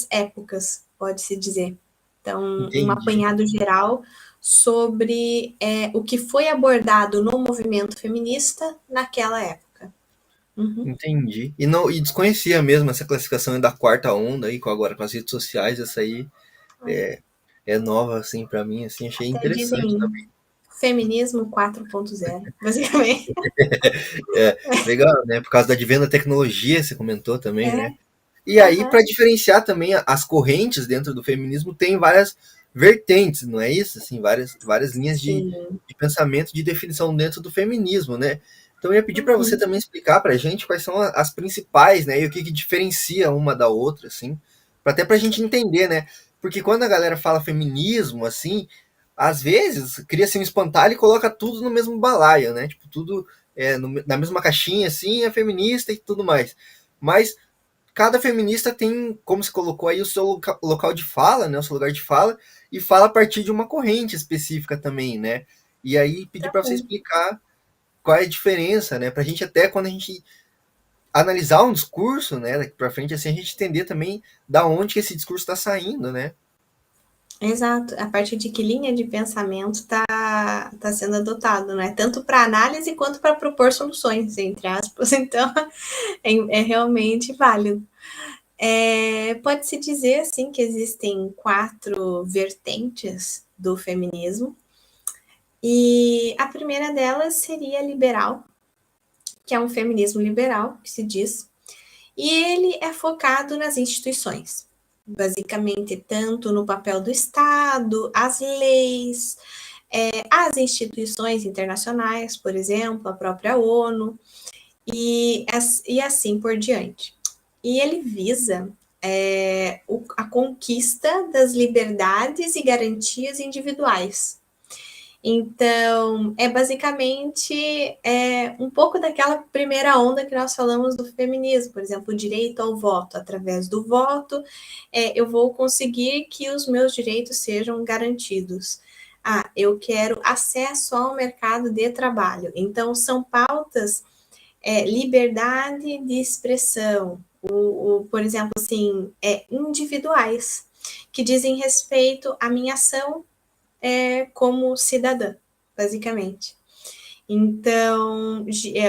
épocas, pode-se dizer. Então, um entendi. apanhado geral sobre o que foi abordado no movimento feminista naquela época. Uhum. Entendi. E desconhecia mesmo essa classificação da quarta onda aí, agora com as redes sociais, essa aí é, é nova assim para mim, assim, achei Até interessante dizem também. feminismo 4.0, basicamente. É, legal, né? Por causa da advento da tecnologia, você comentou também, né? É, E aí, aham, para diferenciar também as correntes dentro do feminismo, tem várias vertentes, não é isso? Assim, várias linhas sim. de pensamento, de definição dentro do feminismo, né? Então, eu ia pedir para você Uhum. também explicar para a gente quais são as principais, né? E o que diferencia uma da outra, assim, até para a gente entender, né? Porque quando a galera fala feminismo, assim, às vezes cria-se um espantalho e coloca tudo no mesmo balaio, né? Tipo, tudo na mesma caixinha, assim, é feminista e tudo mais. Mas cada feminista tem, como se colocou aí, o seu local de fala, né, o seu lugar de fala, e fala a partir de uma corrente específica também, né? E aí pedir para você Também. explicar qual é a diferença, né, para a gente até quando a gente analisar um discurso, né, daqui para frente, assim, a gente entender também da onde que esse discurso está saindo, né? Exato. A partir de que linha de pensamento está sendo adotado, né? Tanto para análise quanto para propor soluções, entre aspas. Então, é realmente válido. Pode-se dizer, assim, que existem 4 vertentes do feminismo. E a primeira delas seria liberal, que é um feminismo liberal, que se diz. E ele é focado nas instituições, basicamente tanto no papel do Estado, as leis, as instituições internacionais, por exemplo, a própria ONU, e assim por diante. E ele visa a conquista das liberdades e garantias individuais. Então, é basicamente um pouco daquela primeira onda que nós falamos do feminismo, por exemplo, o direito ao voto. Através do voto, eu vou conseguir que os meus direitos sejam garantidos. Ah, eu quero acesso ao mercado de trabalho. Então, são pautas, liberdade de expressão, por exemplo, assim, individuais, que dizem respeito à minha ação como cidadã, basicamente. Então,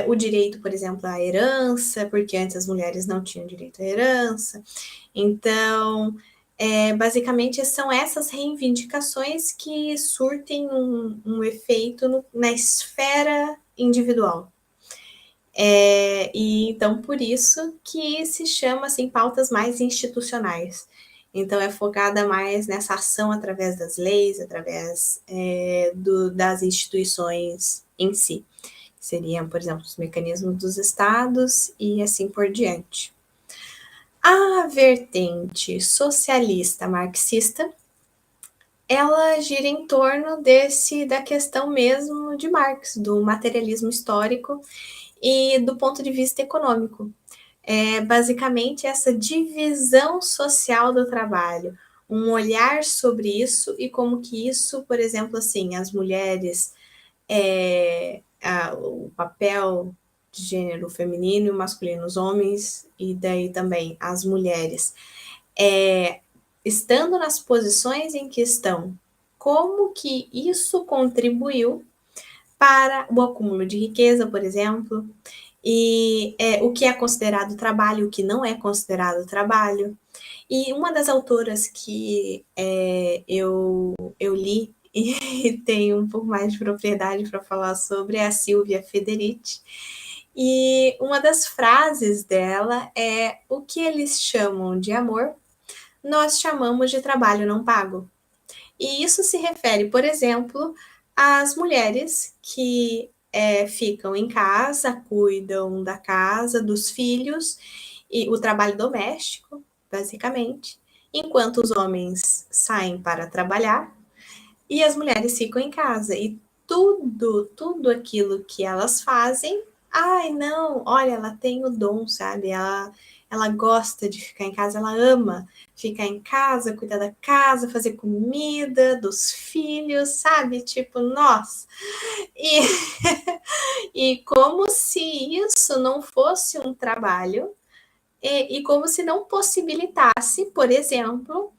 o direito, por exemplo, à herança, porque antes as mulheres não tinham direito à herança. Então, basicamente, são essas reivindicações que surtem um efeito na esfera individual. E então, por isso que se chama assim pautas mais institucionais. Então, é focada mais nessa ação através das leis, através das instituições em si. Seriam, por exemplo, os mecanismos dos estados e assim por diante. A vertente socialista marxista, ela gira em torno da questão mesmo de Marx, do materialismo histórico e do ponto de vista econômico. É basicamente essa divisão social do trabalho, um olhar sobre isso e como que isso, por exemplo, assim, as mulheres, o papel de gênero feminino e masculino, os homens e daí também as mulheres, estando nas posições em que estão, como que isso contribuiu para o acúmulo de riqueza, por exemplo, e o que é considerado trabalho, o que não é considerado trabalho. E uma das autoras que eu li e tenho um pouco mais de propriedade para falar sobre é a Silvia Federici. E uma das frases dela é: o que eles chamam de amor, nós chamamos de trabalho não pago. E isso se refere, por exemplo, às mulheres que ficam em casa, cuidam da casa, dos filhos, e o trabalho doméstico, basicamente, enquanto os homens saem para trabalhar e as mulheres ficam em casa. E tudo aquilo que elas fazem, ai, não, olha, ela tem o dom, sabe? Ela gosta de ficar em casa, ela ama ficar em casa, cuidar da casa, fazer comida, dos filhos, sabe? Tipo, nossa. E, e como se isso não fosse um trabalho, e como se não possibilitasse, por exemplo,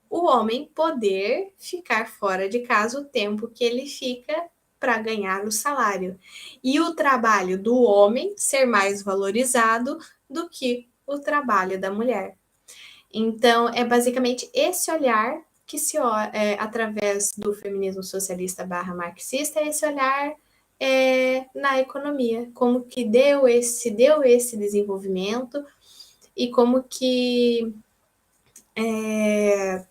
o homem poder ficar fora de casa o tempo que ele fica para ganhar o salário. E o trabalho do homem ser mais valorizado do que o trabalho da mulher. Então, é basicamente esse olhar que se através do feminismo socialista barra marxista, é esse olhar na economia, como que deu esse desenvolvimento e como que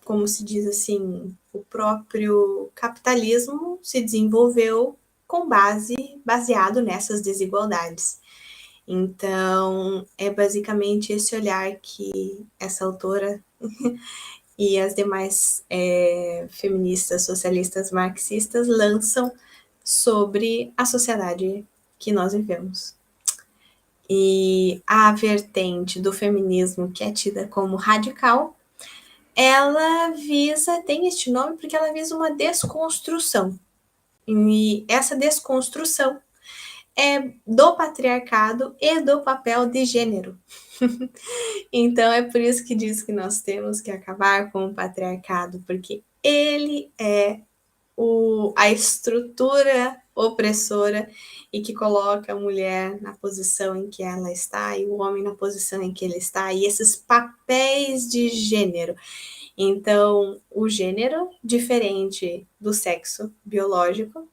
como se diz assim, o próprio capitalismo se desenvolveu baseado nessas desigualdades. Então, é basicamente esse olhar que essa autora e as demais feministas, socialistas, marxistas lançam sobre a sociedade que nós vivemos. E a vertente do feminismo que é tida como radical, ela tem este nome porque ela visa uma desconstrução. E essa desconstrução é do patriarcado e do papel de gênero. Então é por isso que diz que nós temos que acabar com o patriarcado, porque ele é a estrutura opressora e que coloca a mulher na posição em que ela está e o homem na posição em que ele está, e esses papéis de gênero. Então, o gênero, diferente do sexo biológico,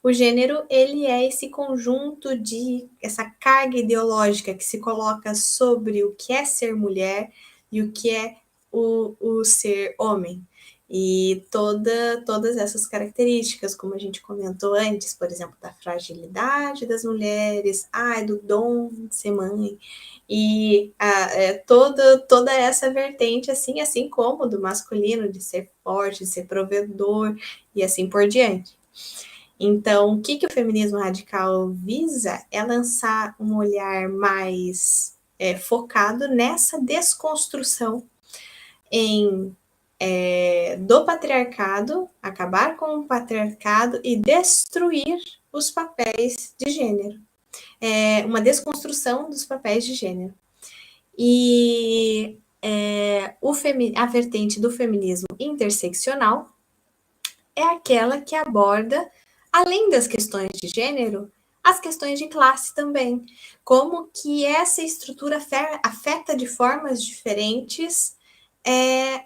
o gênero, ele é esse conjunto de, essa carga ideológica que se coloca sobre o que é ser mulher e o que é o ser homem. E todas essas características, como a gente comentou antes, por exemplo, da fragilidade das mulheres, do dom de ser mãe, e toda essa vertente, assim como do masculino, de ser forte, de ser provedor, e assim por diante. Então, o que o feminismo radical visa é lançar um olhar mais focado nessa desconstrução do patriarcado, acabar com o patriarcado e destruir os papéis de gênero. Uma desconstrução dos papéis de gênero. E a vertente do feminismo interseccional é aquela que aborda, além das questões de gênero, as questões de classe também. Como que essa estrutura afeta de formas diferentes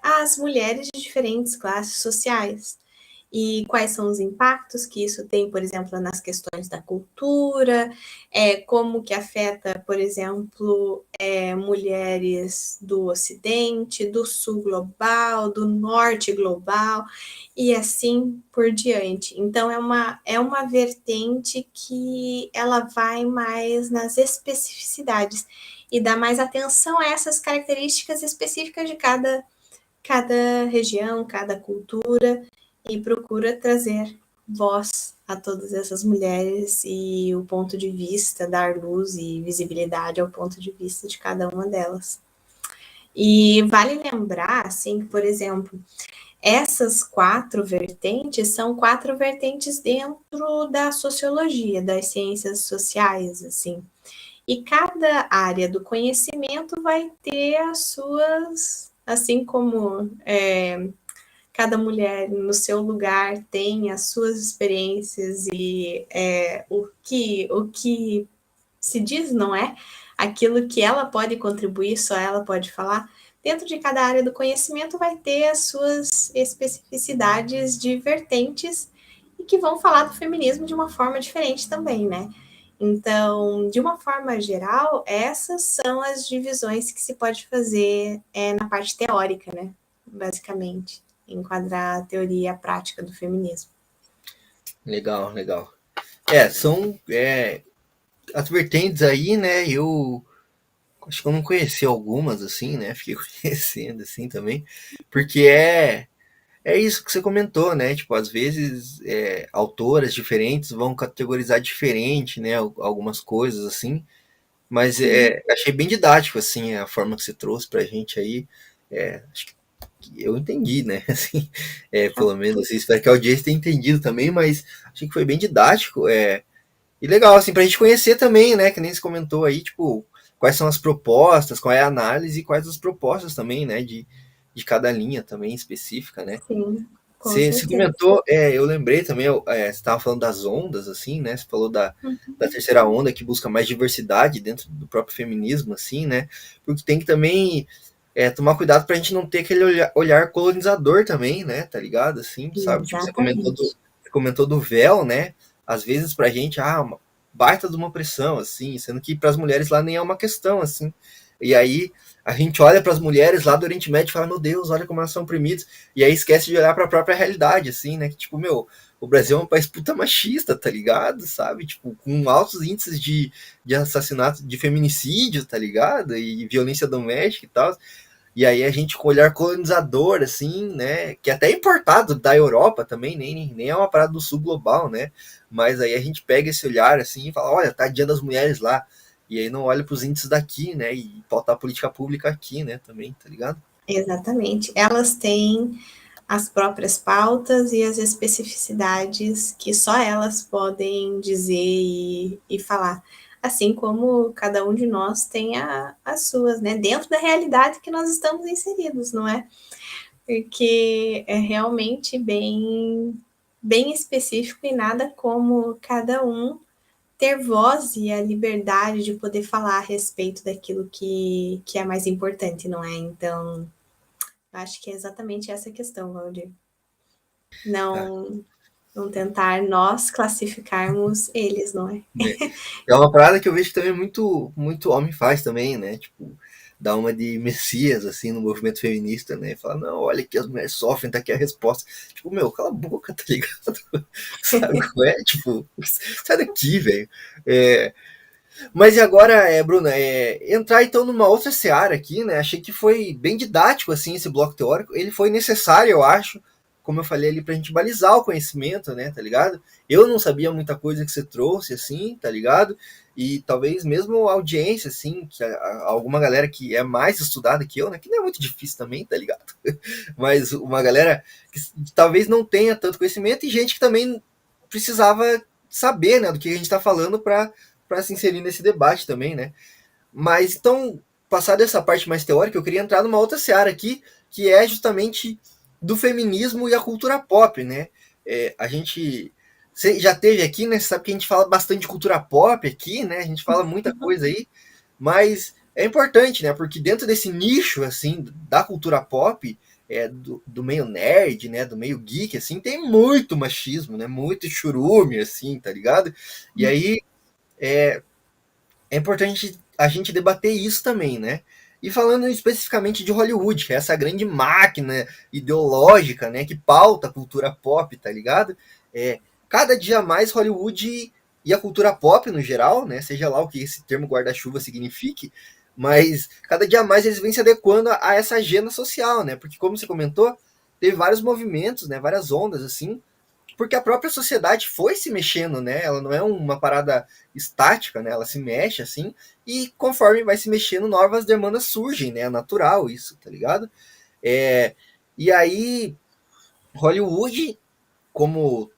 as mulheres de diferentes classes sociais. E quais são os impactos que isso tem, por exemplo, nas questões da cultura, como que afeta, por exemplo, mulheres do Ocidente, do Sul global, do Norte global, e assim por diante. Então, é uma vertente que ela vai mais nas especificidades. e dá mais atenção a essas características específicas de cada região, cada cultura, e procura trazer voz a todas essas mulheres e o ponto de vista, dar luz e visibilidade ao ponto de vista de cada uma delas. E vale lembrar, assim, que, por exemplo, essas 4 vertentes são 4 vertentes dentro da sociologia, das ciências sociais, assim. E cada área do conhecimento vai ter as suas, assim como cada mulher no seu lugar tem as suas experiências e o que se diz, não é? Aquilo que ela pode contribuir, só ela pode falar. Dentro de cada área do conhecimento vai ter as suas especificidades de vertentes e que vão falar do feminismo de uma forma diferente também, né? Então, de uma forma geral, essas são as divisões que se pode fazer na parte teórica, né? Basicamente, enquadrar a teoria e a prática do feminismo. Legal, legal. São as vertentes aí, né? Eu acho que eu não conheci algumas, assim, né? Fiquei conhecendo, assim, também. Porque é isso que você comentou, né? Tipo, às vezes autoras diferentes vão categorizar diferente, né? Algumas coisas, assim. Mas achei bem didático, assim, a forma que você trouxe pra gente aí. Acho que eu entendi, né? Assim, pelo menos, assim, espero que a audiência tenha entendido também, mas achei que foi bem didático. E legal, assim, pra gente conhecer também, né? Que nem você comentou aí, tipo, quais são as propostas, qual é a análise e quais as propostas também, né? De cada linha também específica, né? Sim, com Você certeza. comentou, eu lembrei também, você estava falando das ondas, assim, né? Você falou da terceira onda que busca mais diversidade dentro do próprio feminismo, assim, né? Porque tem que também tomar cuidado pra gente não ter aquele olhar colonizador também, né? Tá ligado? Assim, sabe? Tipo, Exatamente. você comentou do véu, né? Às vezes pra gente, uma baita de uma pressão, assim, sendo que para as mulheres lá nem é uma questão, assim. E aí a gente olha para as mulheres lá do Oriente Médio e fala, meu Deus, olha como elas são oprimidas. E aí esquece de olhar para a própria realidade, assim, né? Que, tipo, o Brasil é um país puta machista, tá ligado? Sabe? Tipo, com altos índices de assassinato, de feminicídio, tá ligado? E violência doméstica e tal. E aí a gente com olhar colonizador, assim, né? Que até é importado da Europa também, nem é uma parada do sul global, né? Mas aí a gente pega esse olhar, assim, e fala, olha, tá Dia das Mulheres lá. E aí não olha para os índices daqui, né? E pautar a política pública aqui, né? Também, tá ligado? Exatamente. Elas têm as próprias pautas e as especificidades que só elas podem dizer e falar. Assim como cada um de nós tem as suas, né? Dentro da realidade que nós estamos inseridos, não é? Porque é realmente bem específico e nada como cada um ter voz e a liberdade de poder falar a respeito daquilo que é mais importante, não é? Então, acho que é exatamente essa questão, Valdir. Ah, Não tentar nós classificarmos eles, não é? né? É uma parada que eu vejo que também muito homem faz também, né? Tipo, dá uma de messias, assim, no movimento feminista, né? Fala, não, olha que as mulheres sofrem, tá aqui a resposta. Tipo, meu, cala a boca, tá ligado? Sabe qual é? Tipo, sai daqui, velho. Mas e agora, Bruna, entrar então numa outra seara aqui, né? Achei que foi bem didático, assim, esse bloco teórico. Ele foi necessário, eu acho, como eu falei ali, pra gente balizar o conhecimento, né? Tá ligado? Eu não sabia muita coisa que você trouxe, assim, tá ligado? E talvez mesmo a audiência, assim, que alguma galera que é mais estudada que eu, né? Que não é muito difícil também, tá ligado? Mas uma galera que talvez não tenha tanto conhecimento e gente que também precisava saber, né? Do que a gente tá falando para se inserir nesse debate também, né? Mas então, passada essa parte mais teórica, eu queria entrar numa outra seara aqui, que é justamente do feminismo e a cultura pop, né? A gente você já teve aqui, né? Você sabe que a gente fala bastante de cultura pop aqui, né? A gente fala muita coisa aí, mas é importante, né? Porque dentro desse nicho, assim, da cultura pop, do meio nerd, né? Do meio geek, assim, tem muito machismo, né? Muito churume, assim, tá ligado? E aí é importante a gente debater isso também, né? E falando especificamente de Hollywood, que é essa grande máquina ideológica, né, que pauta a cultura pop, tá ligado? Cada dia mais Hollywood e a cultura pop no geral, né, seja lá o que esse termo guarda-chuva signifique, Mas cada dia mais eles vêm se adequando a essa agenda social, né? Porque, como você comentou, teve vários movimentos, né? Várias ondas, assim, porque a própria sociedade foi se mexendo, né? Ela não é uma parada estática, né? Ela se mexe, assim, e conforme vai se mexendo, novas demandas surgem, né? É natural isso, tá ligado? É, e aí, Hollywood, como,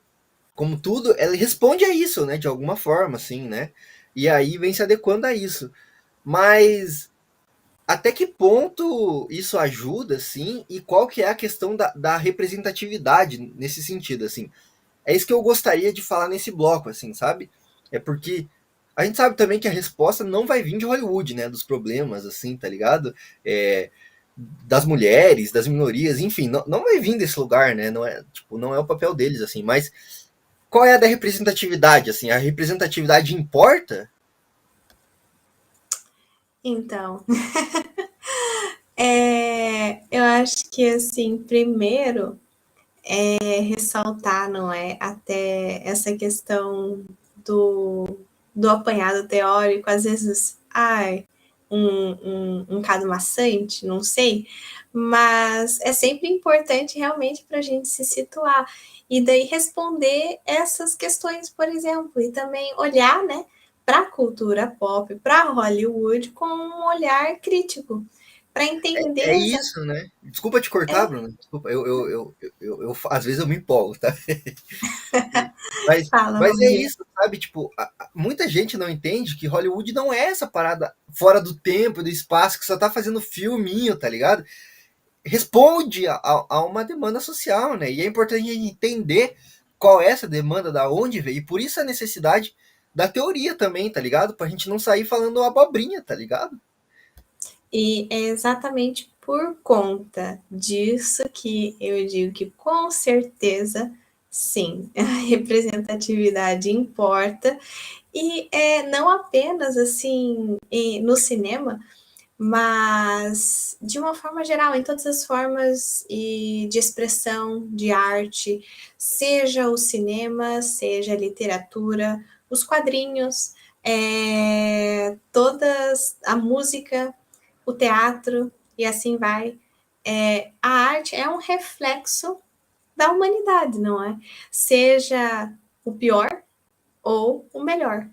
como tudo, ela responde a isso, né? De alguma forma, assim, né? E aí vem se adequando a isso. Mas até que ponto isso ajuda, assim, e qual que é a questão da representatividade nesse sentido, assim? É isso que eu gostaria de falar nesse bloco, assim, sabe? É porque a gente sabe também que a resposta não vai vir de Hollywood, né? Dos problemas, assim, tá ligado? É, das mulheres, das minorias, enfim, não vai vir desse lugar, né? Não é, tipo, não é o papel deles, assim. Mas qual é a da representatividade, assim? A representatividade importa? Então, eu acho que, assim, primeiro, ressaltar, não é, até essa questão do apanhado teórico, às vezes, um caso maçante, não sei, mas é sempre importante realmente para a gente se situar e daí responder essas questões, por exemplo, e também olhar, né, para a cultura pop, para Hollywood com um olhar crítico, para É entender isso, né? Desculpa te cortar, é, Bruno. Desculpa, às vezes eu me empolgo, tá? Mas, fala, mas vamos é ver. isso, sabe? Tipo, muita gente não entende que Hollywood não é essa parada fora do tempo, do espaço, que só tá fazendo filminho, tá ligado? Responde a uma demanda social, né? E é importante a gente entender qual é essa demanda, da onde veio. E por isso a necessidade da teoria também, tá ligado? Pra gente não sair falando abobrinha, tá ligado? E é exatamente por conta disso que eu digo que com certeza sim, a representatividade importa e não apenas assim no cinema, mas de uma forma geral, em todas as formas de expressão, de arte, seja o cinema, seja a literatura, os quadrinhos, todas a música, o teatro e assim vai. A arte é um reflexo da humanidade, não é? Seja o pior ou o melhor.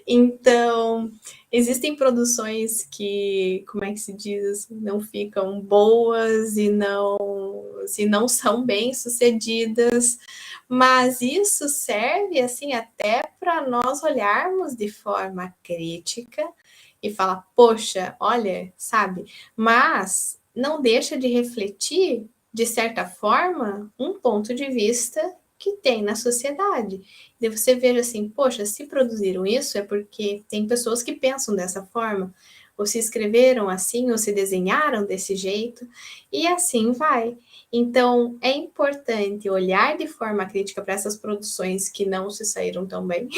Então, existem produções que, como é que se diz, não ficam boas e não são bem sucedidas, mas isso serve assim até para nós olharmos de forma crítica e falar, poxa, olha, sabe? Mas não deixa de refletir, de certa forma, um ponto de vista que tem na sociedade. E você veja assim, poxa, se produziram isso é porque tem pessoas que pensam dessa forma, ou se escreveram assim, ou se desenharam desse jeito, e assim vai. Então, é importante olhar de forma crítica para essas produções que não se saíram tão bem,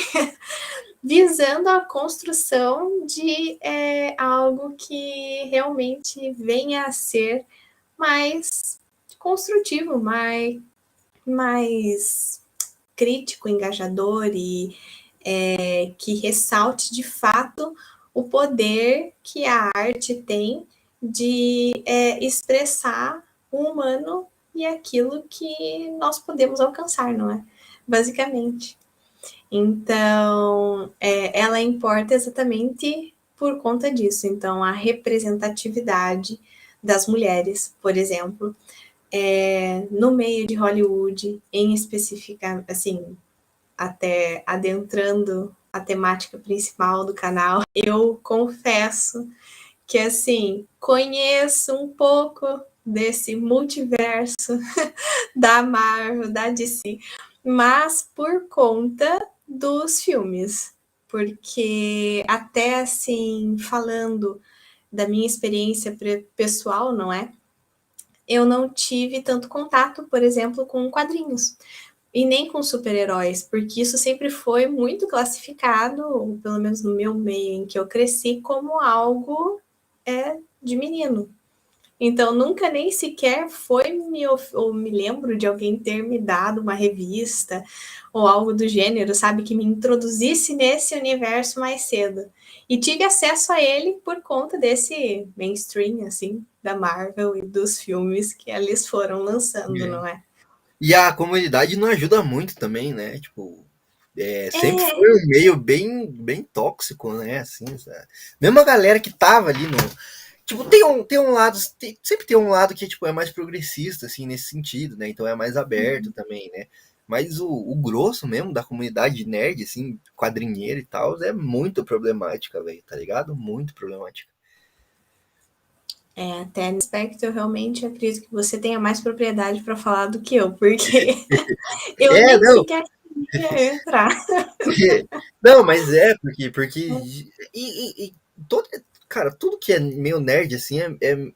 visando a construção de algo que realmente venha a ser mais construtivo, mais crítico, engajador e que ressalte de fato o poder que a arte tem de expressar o humano e aquilo que nós podemos alcançar, não é? Basicamente. Então, ela importa exatamente por conta disso. Então, a representatividade das mulheres, por exemplo, no meio de Hollywood, em específica, assim, até adentrando a temática principal do canal, eu confesso que, assim, conheço um pouco desse multiverso da Marvel, da DC, mas por conta dos filmes. Porque até assim, falando da minha experiência pessoal, não é? Eu não tive tanto contato, por exemplo, com quadrinhos e nem com super-heróis, porque isso sempre foi muito classificado, pelo menos no meu meio em que eu cresci, como algo de menino. Então, nunca nem sequer ou me lembro de alguém ter me dado uma revista ou algo do gênero, sabe, que me introduzisse nesse universo mais cedo. E tive acesso a ele por conta desse mainstream, assim, da Marvel e dos filmes que eles foram lançando, não é? E a comunidade não ajuda muito também, né? Tipo, sempre É, foi um meio bem tóxico, né? Assim, sabe? Mesmo a galera que tava ali no. Tipo, tem um lado. Sempre tem um lado que tipo, é mais progressista, assim, nesse sentido, né? Então é mais aberto também, né? Mas o grosso mesmo da comunidade nerd, assim, quadrinheira e tal, é muito problemática, velho, tá ligado? Muito problemática. até nesse aspecto eu realmente acredito que você tenha mais propriedade para falar do que eu, porque eu É, nem não. sequer queria entrar. Não, mas porque todo, cara, tudo que é meio nerd, assim,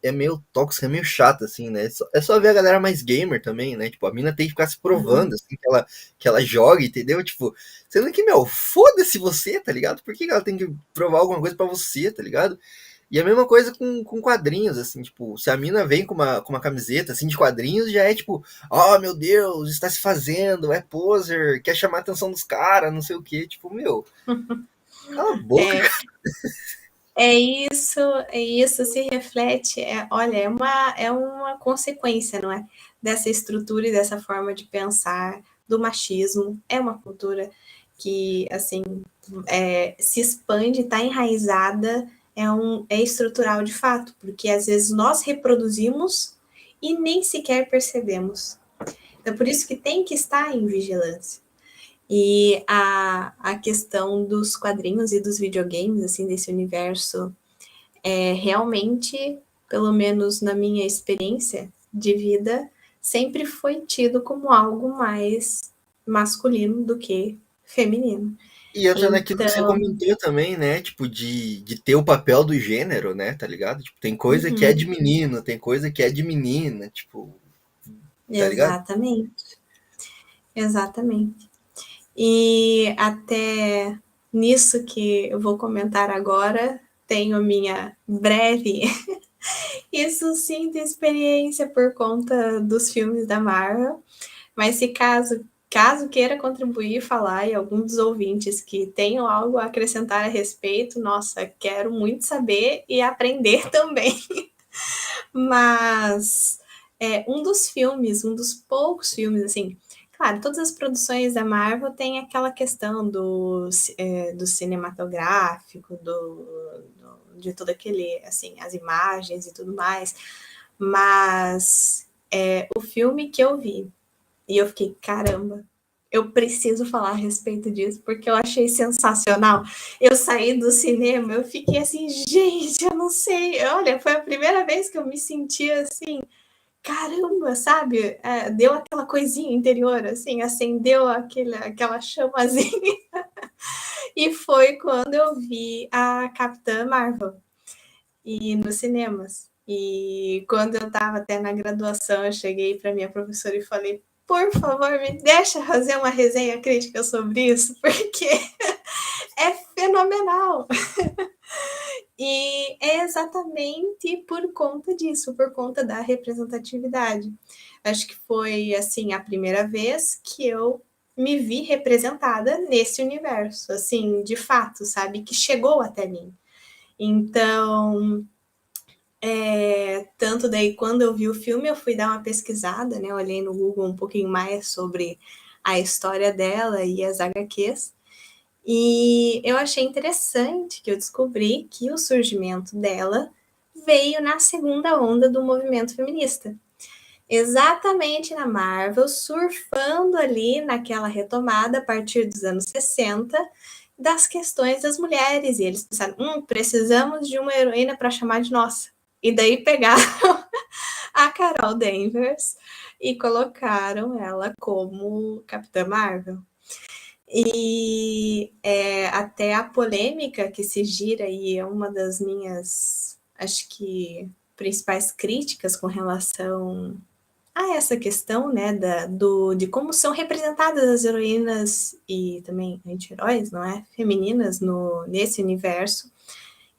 é meio tóxico, é meio chato, assim, né? É só ver a galera mais gamer também, né? Tipo, a mina tem que ficar se provando, assim, que ela joga, entendeu? Tipo, sendo que, meu, foda-se você, tá ligado? Por que ela tem que provar alguma coisa pra você, tá ligado? E a mesma coisa com quadrinhos, assim, tipo, se a mina vem com uma camiseta, assim, de quadrinhos, já é tipo, oh, meu Deus, está se fazendo, é poser, quer chamar a atenção dos caras, não sei o quê. Tipo, meu, cala a boca. É, é isso se reflete, olha, é uma consequência, não é? Dessa estrutura e dessa forma de pensar, do machismo, é uma cultura que, assim, se expande, está enraizada, é estrutural de fato, porque às vezes nós reproduzimos e nem sequer percebemos. Então, por isso que tem que estar em vigilância. E a questão dos quadrinhos e dos videogames, assim, desse universo, realmente, pelo menos na minha experiência de vida, sempre foi tido como algo mais masculino do que feminino. E entra naquilo que você Então, comentou também, né? Tipo, de ter o papel do gênero, né? Tá ligado? Tipo, tem coisa que é de uhum, menino, tem coisa que é de menina, tipo, tá ligado? exatamente, exatamente. E até nisso que eu vou comentar agora, tenho minha breve e sucinta experiência por conta dos filmes da Marvel. Mas se caso queira contribuir, falar e algum dos ouvintes que tenham algo a acrescentar a respeito, nossa, quero muito saber e aprender também. Mas um dos poucos filmes, assim, claro, todas as produções da Marvel têm aquela questão do cinematográfico, de todo aquele, assim, as imagens e tudo mais, mas o filme que eu vi e eu fiquei, caramba, eu preciso falar a respeito disso, porque eu achei sensacional. Eu saí do cinema, eu fiquei assim, gente, eu não sei. Olha, foi a primeira vez que eu me senti assim, caramba, sabe? Deu aquela coisinha interior, assim, acendeu aquela chamazinha. E foi quando eu vi a Capitã Marvel e nos cinemas. E quando eu estava até na graduação, eu cheguei para minha professora e falei: por favor, me deixa fazer uma resenha crítica sobre isso, porque é fenomenal. E é exatamente por conta disso, por conta da representatividade. Acho que foi assim a primeira vez que eu me vi representada nesse universo, assim, de fato, sabe, que chegou até mim. Então, tanto daí, quando eu vi o filme, eu fui dar uma pesquisada, né? Olhei no Google um pouquinho mais sobre a história dela e as HQs. E eu achei interessante que eu descobri que o surgimento dela veio na segunda onda do movimento feminista. Exatamente na Marvel, surfando ali naquela retomada a partir dos anos 60 das questões das mulheres. E eles pensaram, precisamos de uma heroína para chamar de nossa. E daí pegaram a Carol Danvers e colocaram ela como Capitã Marvel. E até a polêmica que se gira aí é uma das minhas, acho que, principais críticas com relação a essa questão, né, de como são representadas as heroínas e também anti-heróis, não é? Femininas nesse universo,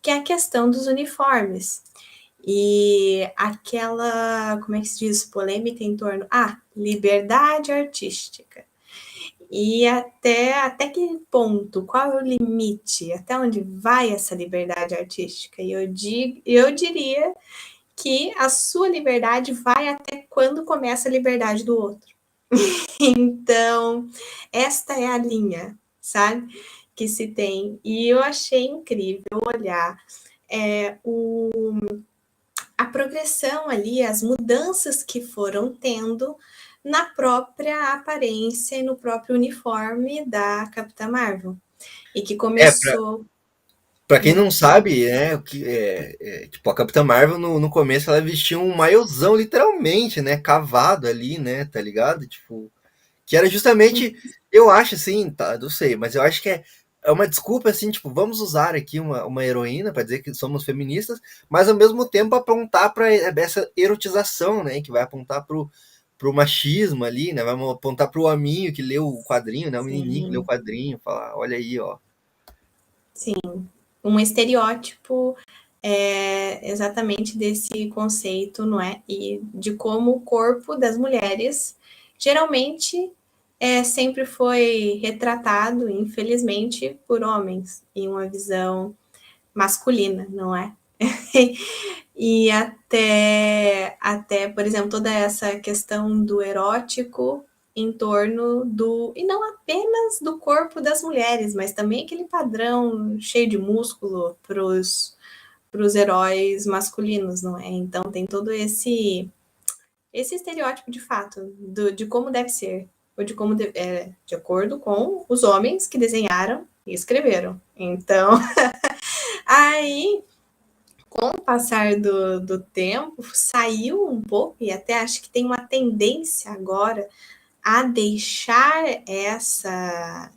que é a questão dos uniformes. E aquela, como é que se diz, polêmica em torno, liberdade artística. E até que ponto, qual é o limite, até onde vai essa liberdade artística? E eu diria que a sua liberdade vai até quando começa a liberdade do outro. Então, esta é a linha, sabe, que se tem. E eu achei incrível olhar a progressão ali, as mudanças que foram tendo na própria aparência e no próprio uniforme da Capitã Marvel. E que começou. Pra quem não sabe, né, o que tipo, a Capitã Marvel no começo ela vestia um maiôzão, literalmente, né, cavado ali, né, tá ligado? Tipo, que era justamente, eu acho assim, tá, não sei, mas eu acho que é uma desculpa assim, tipo, vamos usar aqui uma heroína para dizer que somos feministas, mas ao mesmo tempo apontar para essa erotização, né, que vai apontar pro machismo ali, né, vai apontar pro hominho que leu o quadrinho, né, o menininho que leu o Sim, quadrinho, falar, olha aí, ó. sim. Um estereótipo exatamente desse conceito, não é? E de como o corpo das mulheres geralmente sempre foi retratado, infelizmente, por homens, em uma visão masculina, não é? E até, por exemplo, toda essa questão do erótico em torno do. E não apenas do corpo das mulheres, mas também aquele padrão cheio de músculo para os heróis masculinos, não é? Então tem todo esse estereótipo de fato, de como deve ser, ou de como de acordo com os homens que desenharam e escreveram. Então, aí com o passar do tempo, saiu um pouco, e até acho que tem uma tendência agora a deixar essa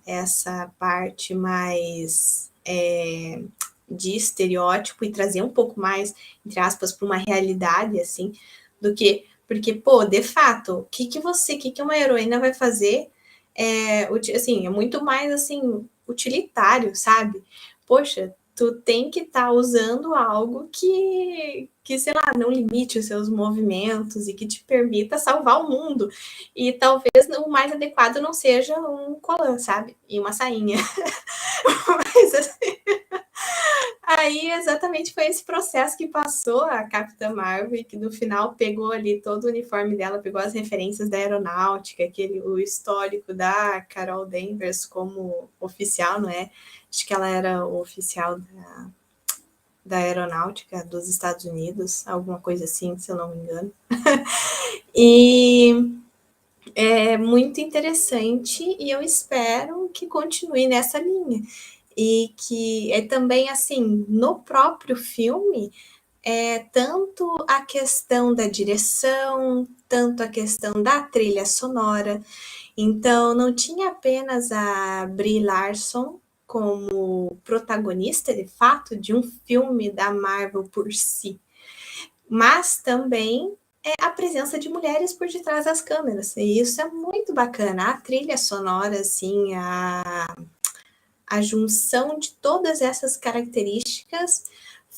parte mais de estereótipo e trazer um pouco mais, entre aspas, para uma realidade, assim, do que. Porque, pô, de fato, o que uma heroína vai fazer? Assim, é muito mais assim, utilitário, sabe? Poxa, tu tem que estar usando algo que, sei lá, não limite os seus movimentos e que te permita salvar o mundo. E talvez o mais adequado não seja um colã, sabe? E uma sainha. Mas assim, aí exatamente foi esse processo que passou a Capitã Marvel, que no final pegou ali todo o uniforme dela, pegou as referências da aeronáutica, o histórico da Carol Danvers como oficial, não é? Acho que ela era o oficial da aeronáutica dos Estados Unidos, alguma coisa assim, se eu não me engano. E é muito interessante e eu espero que continue nessa linha. E que é também assim, no próprio filme, tanto a questão da direção, tanto a questão da trilha sonora. Então, não tinha apenas a Brie Larson como protagonista, de fato, de um filme da Marvel por si, mas também a presença de mulheres por detrás das câmeras. E isso é muito bacana. A trilha sonora, assim, a junção de todas essas características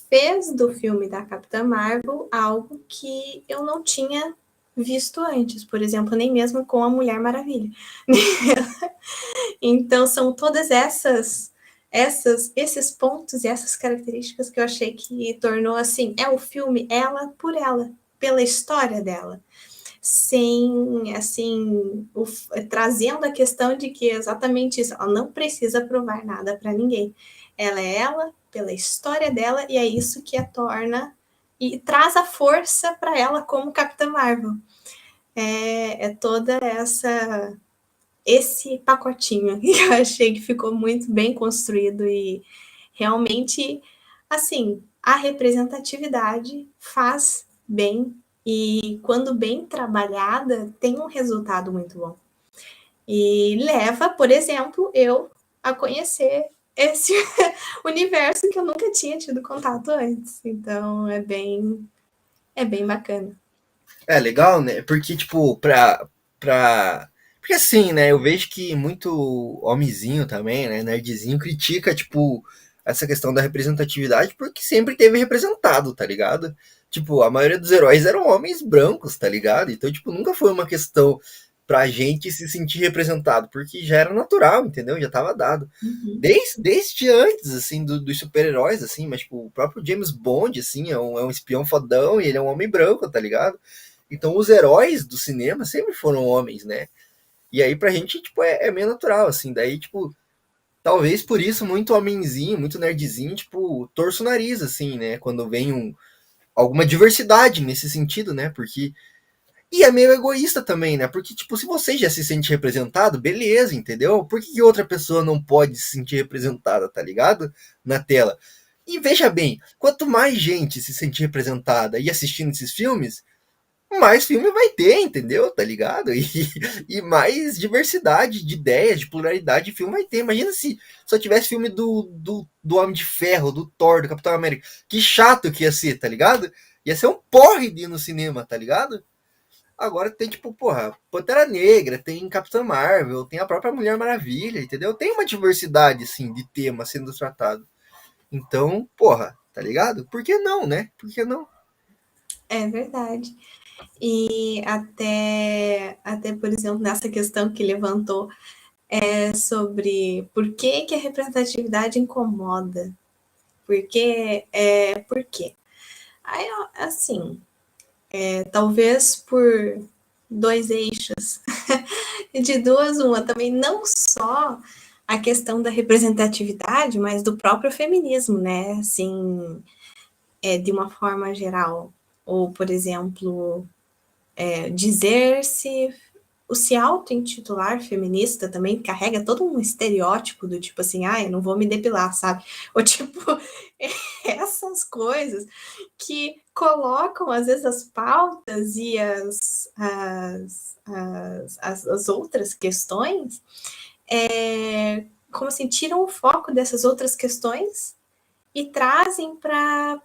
fez do filme da Capitã Marvel algo que eu não tinha visto antes, por exemplo, nem mesmo com a Mulher Maravilha. Então são todas esses pontos e essas características que eu achei que tornou assim, o filme ela por ela, pela história dela, sem assim, trazendo a questão de que é exatamente isso, ela não precisa provar nada para ninguém. Ela é ela pela história dela e é isso que a torna e traz a força para ela como Capitã Marvel. Toda esse pacotinho que eu achei que ficou muito bem construído e realmente, assim, a representatividade faz bem e quando bem trabalhada tem um resultado muito bom. E leva, por exemplo, eu a conhecer esse universo que eu nunca tinha tido contato antes. Então é bem bacana. É legal, né? Porque, tipo, pra... Porque assim, né? Eu vejo que muito homenzinho também, né? Nerdzinho critica, tipo, essa questão da representatividade porque sempre teve representado, tá ligado? tipo, a maioria dos heróis eram homens brancos, tá ligado? Então, tipo, nunca foi uma questão pra gente se sentir representado, porque já era natural, entendeu? Já tava dado. Uhum. Desde antes, assim, dos super-heróis, assim, mas, tipo, o próprio James Bond, assim, é um espião fodão e ele é um homem branco, tá ligado? Então, os heróis do cinema sempre foram homens, né? E aí, pra gente, tipo, é meio natural, assim. Daí, tipo, talvez por isso, muito homenzinho, muito nerdzinho, tipo, torce o nariz, assim, né? Quando vem alguma diversidade nesse sentido, né? Porque. E é meio egoísta também, né? Porque, tipo, se você já se sente representado, beleza, entendeu? Por que outra pessoa não pode se sentir representada, tá ligado? Na tela. E veja bem, quanto mais gente se sentir representada e assistindo esses filmes, mais filme vai ter, entendeu? Tá ligado? E mais diversidade de ideias, de pluralidade de filme vai ter. Imagina se só tivesse filme do Homem de Ferro, do Thor, do Capitão América. Que chato que ia ser, tá ligado? Ia ser um porre de ir no cinema, tá ligado? Agora tem, tipo, porra, Pantera Negra, tem Capitã Marvel, tem a própria Mulher Maravilha, entendeu? Tem uma diversidade, assim, de tema sendo tratado. Então, porra, tá ligado? Por que não, né? Por que não? É verdade. E até, por exemplo, nessa questão que levantou sobre por que, que a representatividade incomoda. Por quê? Aí, assim, talvez por dois eixos, de duas, uma, também não só a questão da representatividade, mas do próprio feminismo, né? Assim, de uma forma geral. Ou, por exemplo, dizer-se o se auto-intitular feminista também carrega todo um estereótipo do tipo assim, ah, eu não vou me depilar, sabe? Ou tipo, essas coisas que colocam, às vezes, as pautas e as outras questões, como assim, tiram o foco dessas outras questões e trazem para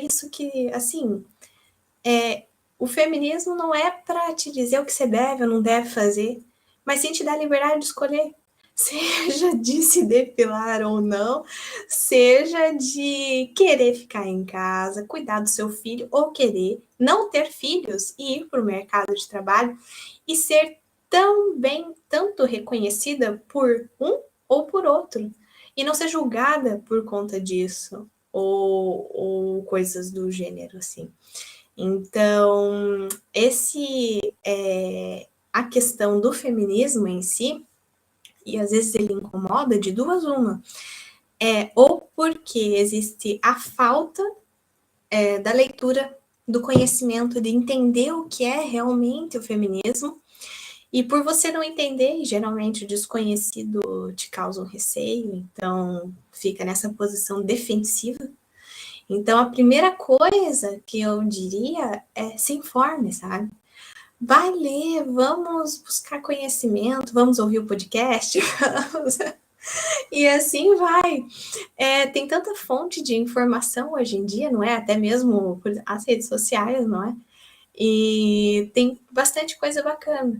isso que, assim, o feminismo não é para te dizer o que você deve ou não deve fazer, mas sim te dar liberdade de escolher. Seja de se depilar ou não, seja de querer ficar em casa, cuidar do seu filho, ou querer não ter filhos e ir para o mercado de trabalho e ser tão bem, tanto reconhecida por um ou por outro, e não ser julgada por conta disso, ou coisas do gênero, assim. Então, a questão do feminismo em si, e às vezes ele incomoda de duas uma, ou porque existe a falta da leitura, do conhecimento, de entender o que é realmente o feminismo, e por você não entender, e geralmente o desconhecido te causa um receio, então fica nessa posição defensiva. Então, a primeira coisa que eu diria é se informe, sabe? Vai ler, vamos buscar conhecimento, vamos ouvir o podcast, vamos... E assim vai. Tem tanta fonte de informação hoje em dia, não é? Até mesmo por as redes sociais, não é? E tem bastante coisa bacana.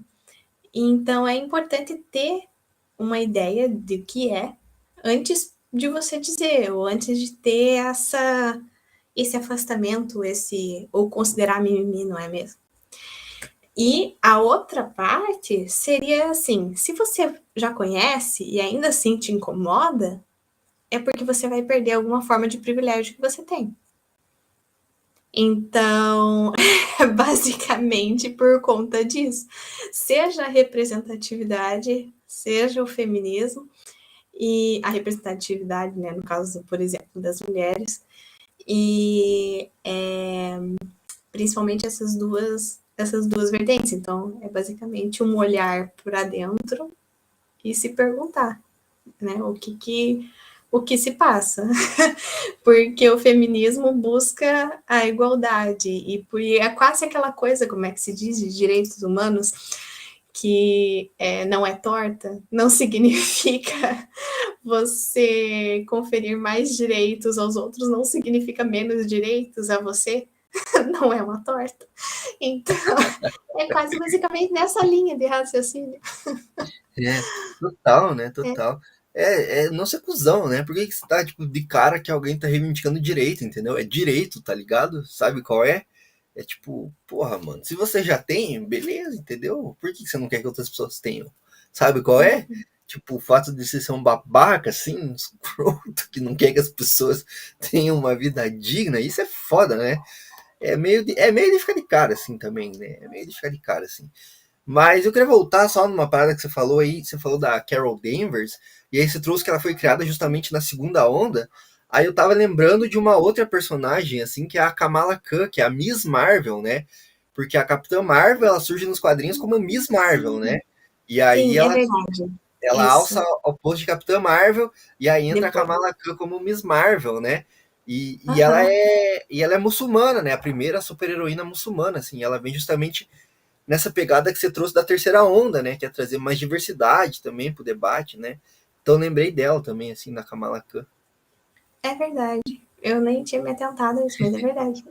Então é importante ter uma ideia de o que é antes de você dizer, ou antes de ter esse afastamento, ou considerar mimimi, não é mesmo? E a outra parte seria assim: se você já conhece e ainda assim te incomoda, é porque você vai perder alguma forma de privilégio que você tem. Então, basicamente por conta disso. Seja a representatividade, seja o feminismo, e a representatividade, né, no caso, por exemplo, das mulheres, e principalmente essas duas vertentes. Então, é basicamente um olhar para dentro e se perguntar, né, o que se passa. Porque o feminismo busca a igualdade e é quase aquela coisa, como é que se diz, de direitos humanos, que não é torta, não significa você conferir mais direitos aos outros, não significa menos direitos a você, não é uma torta. Então, é quase basicamente nessa linha de raciocínio. É, total, né? Total. não ser cuzão, né? Por que que você tá, tipo, de cara que alguém tá reivindicando direito, entendeu? É direito, tá ligado? Sabe qual é? É tipo, porra, mano, se você já tem, beleza, entendeu? Por que que você não quer que outras pessoas tenham? Sabe qual é? Tipo, o fato de você ser um babaca, assim, um escroto, que não quer que as pessoas tenham uma vida digna, isso é foda, né? É meio de ficar de cara, assim, também, né? É meio de ficar de cara, assim. Mas eu queria voltar só numa parada que você falou aí, você falou da Carol Danvers, e aí você trouxe que ela foi criada justamente na segunda onda. Aí eu tava lembrando de uma outra personagem, assim, que é a Kamala Khan, que é a Miss Marvel, né? Porque a Capitã Marvel, ela surge nos quadrinhos como Miss Marvel, né? E aí Sim, é ela, verdade. ela Isso. alça ao posto de Capitã Marvel, e aí entra a Depois. Kamala Khan como Miss Marvel, né? E Aham. ela é muçulmana, né? A primeira super-heroína muçulmana, assim. Ela vem justamente nessa pegada que você trouxe da terceira onda, né? Que é trazer mais diversidade também pro debate, né? Então lembrei dela também, assim, na Kamala Khan. É verdade. Eu nem tinha me atentado a isso, mas é verdade.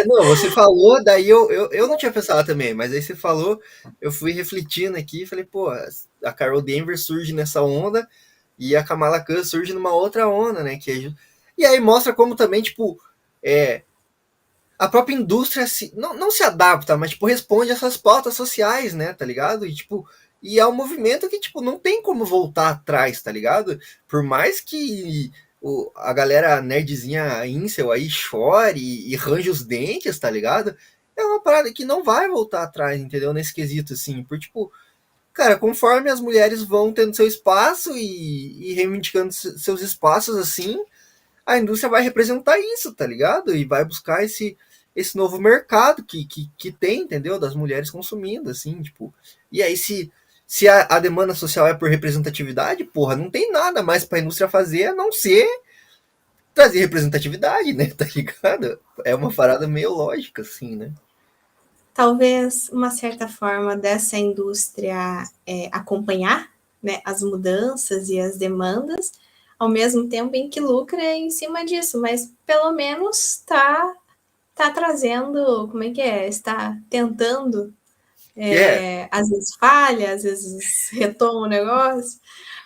Não, você falou, daí eu não tinha pensado também, mas aí você falou, eu fui refletindo aqui e falei, pô, a Carol Danvers surge nessa onda e a Kamala Khan surge numa outra onda, né? E aí mostra como também, tipo, é, a própria indústria não se adapta, mas tipo, responde a essas pautas sociais, né, tá ligado? E é um movimento que, tipo, não tem como voltar atrás, tá ligado? Por mais que a galera nerdzinha incel aí chore e range os dentes, tá ligado? É uma parada que não vai voltar atrás, entendeu? Nesse quesito, assim, por tipo, cara, conforme as mulheres vão tendo seu espaço e reivindicando seus espaços, assim, a indústria vai representar isso, tá ligado? E vai buscar esse novo mercado que tem, entendeu? Das mulheres consumindo, assim, tipo. E aí, se a demanda social é por representatividade, porra, não tem nada mais pra indústria fazer a não ser trazer representatividade, né? Tá ligado? É uma parada meio lógica, assim, né? Talvez uma certa forma dessa indústria acompanhar, né, as mudanças e as demandas, ao mesmo tempo em que lucra em cima disso, mas pelo menos tá trazendo, como é que é? Está tentando, É, às vezes falha, às vezes retoma o negócio,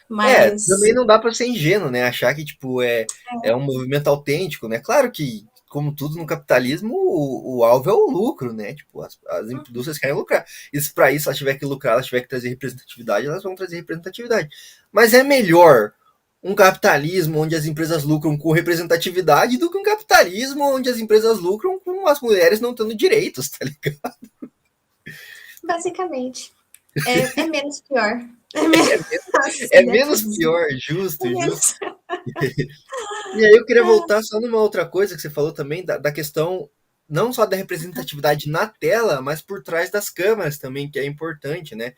mas também não dá para ser ingênuo, né? Achar que, tipo, é um movimento autêntico, né? Claro que, como tudo no capitalismo, o alvo é o lucro, né? Tipo, as indústrias querem lucrar. E se para isso ela tiver que lucrar, ela tiver que trazer representatividade, elas vão trazer representatividade. Mas é melhor um capitalismo onde as empresas lucram com representatividade do que um capitalismo onde as empresas lucram com as mulheres não tendo direitos, tá ligado? basicamente é menos pior. É menos, É assim, menos pior, justo, é justo. menos. E aí eu queria voltar só numa outra coisa que você falou também, da questão não só da representatividade na tela, mas por trás das câmeras também, que é importante, né?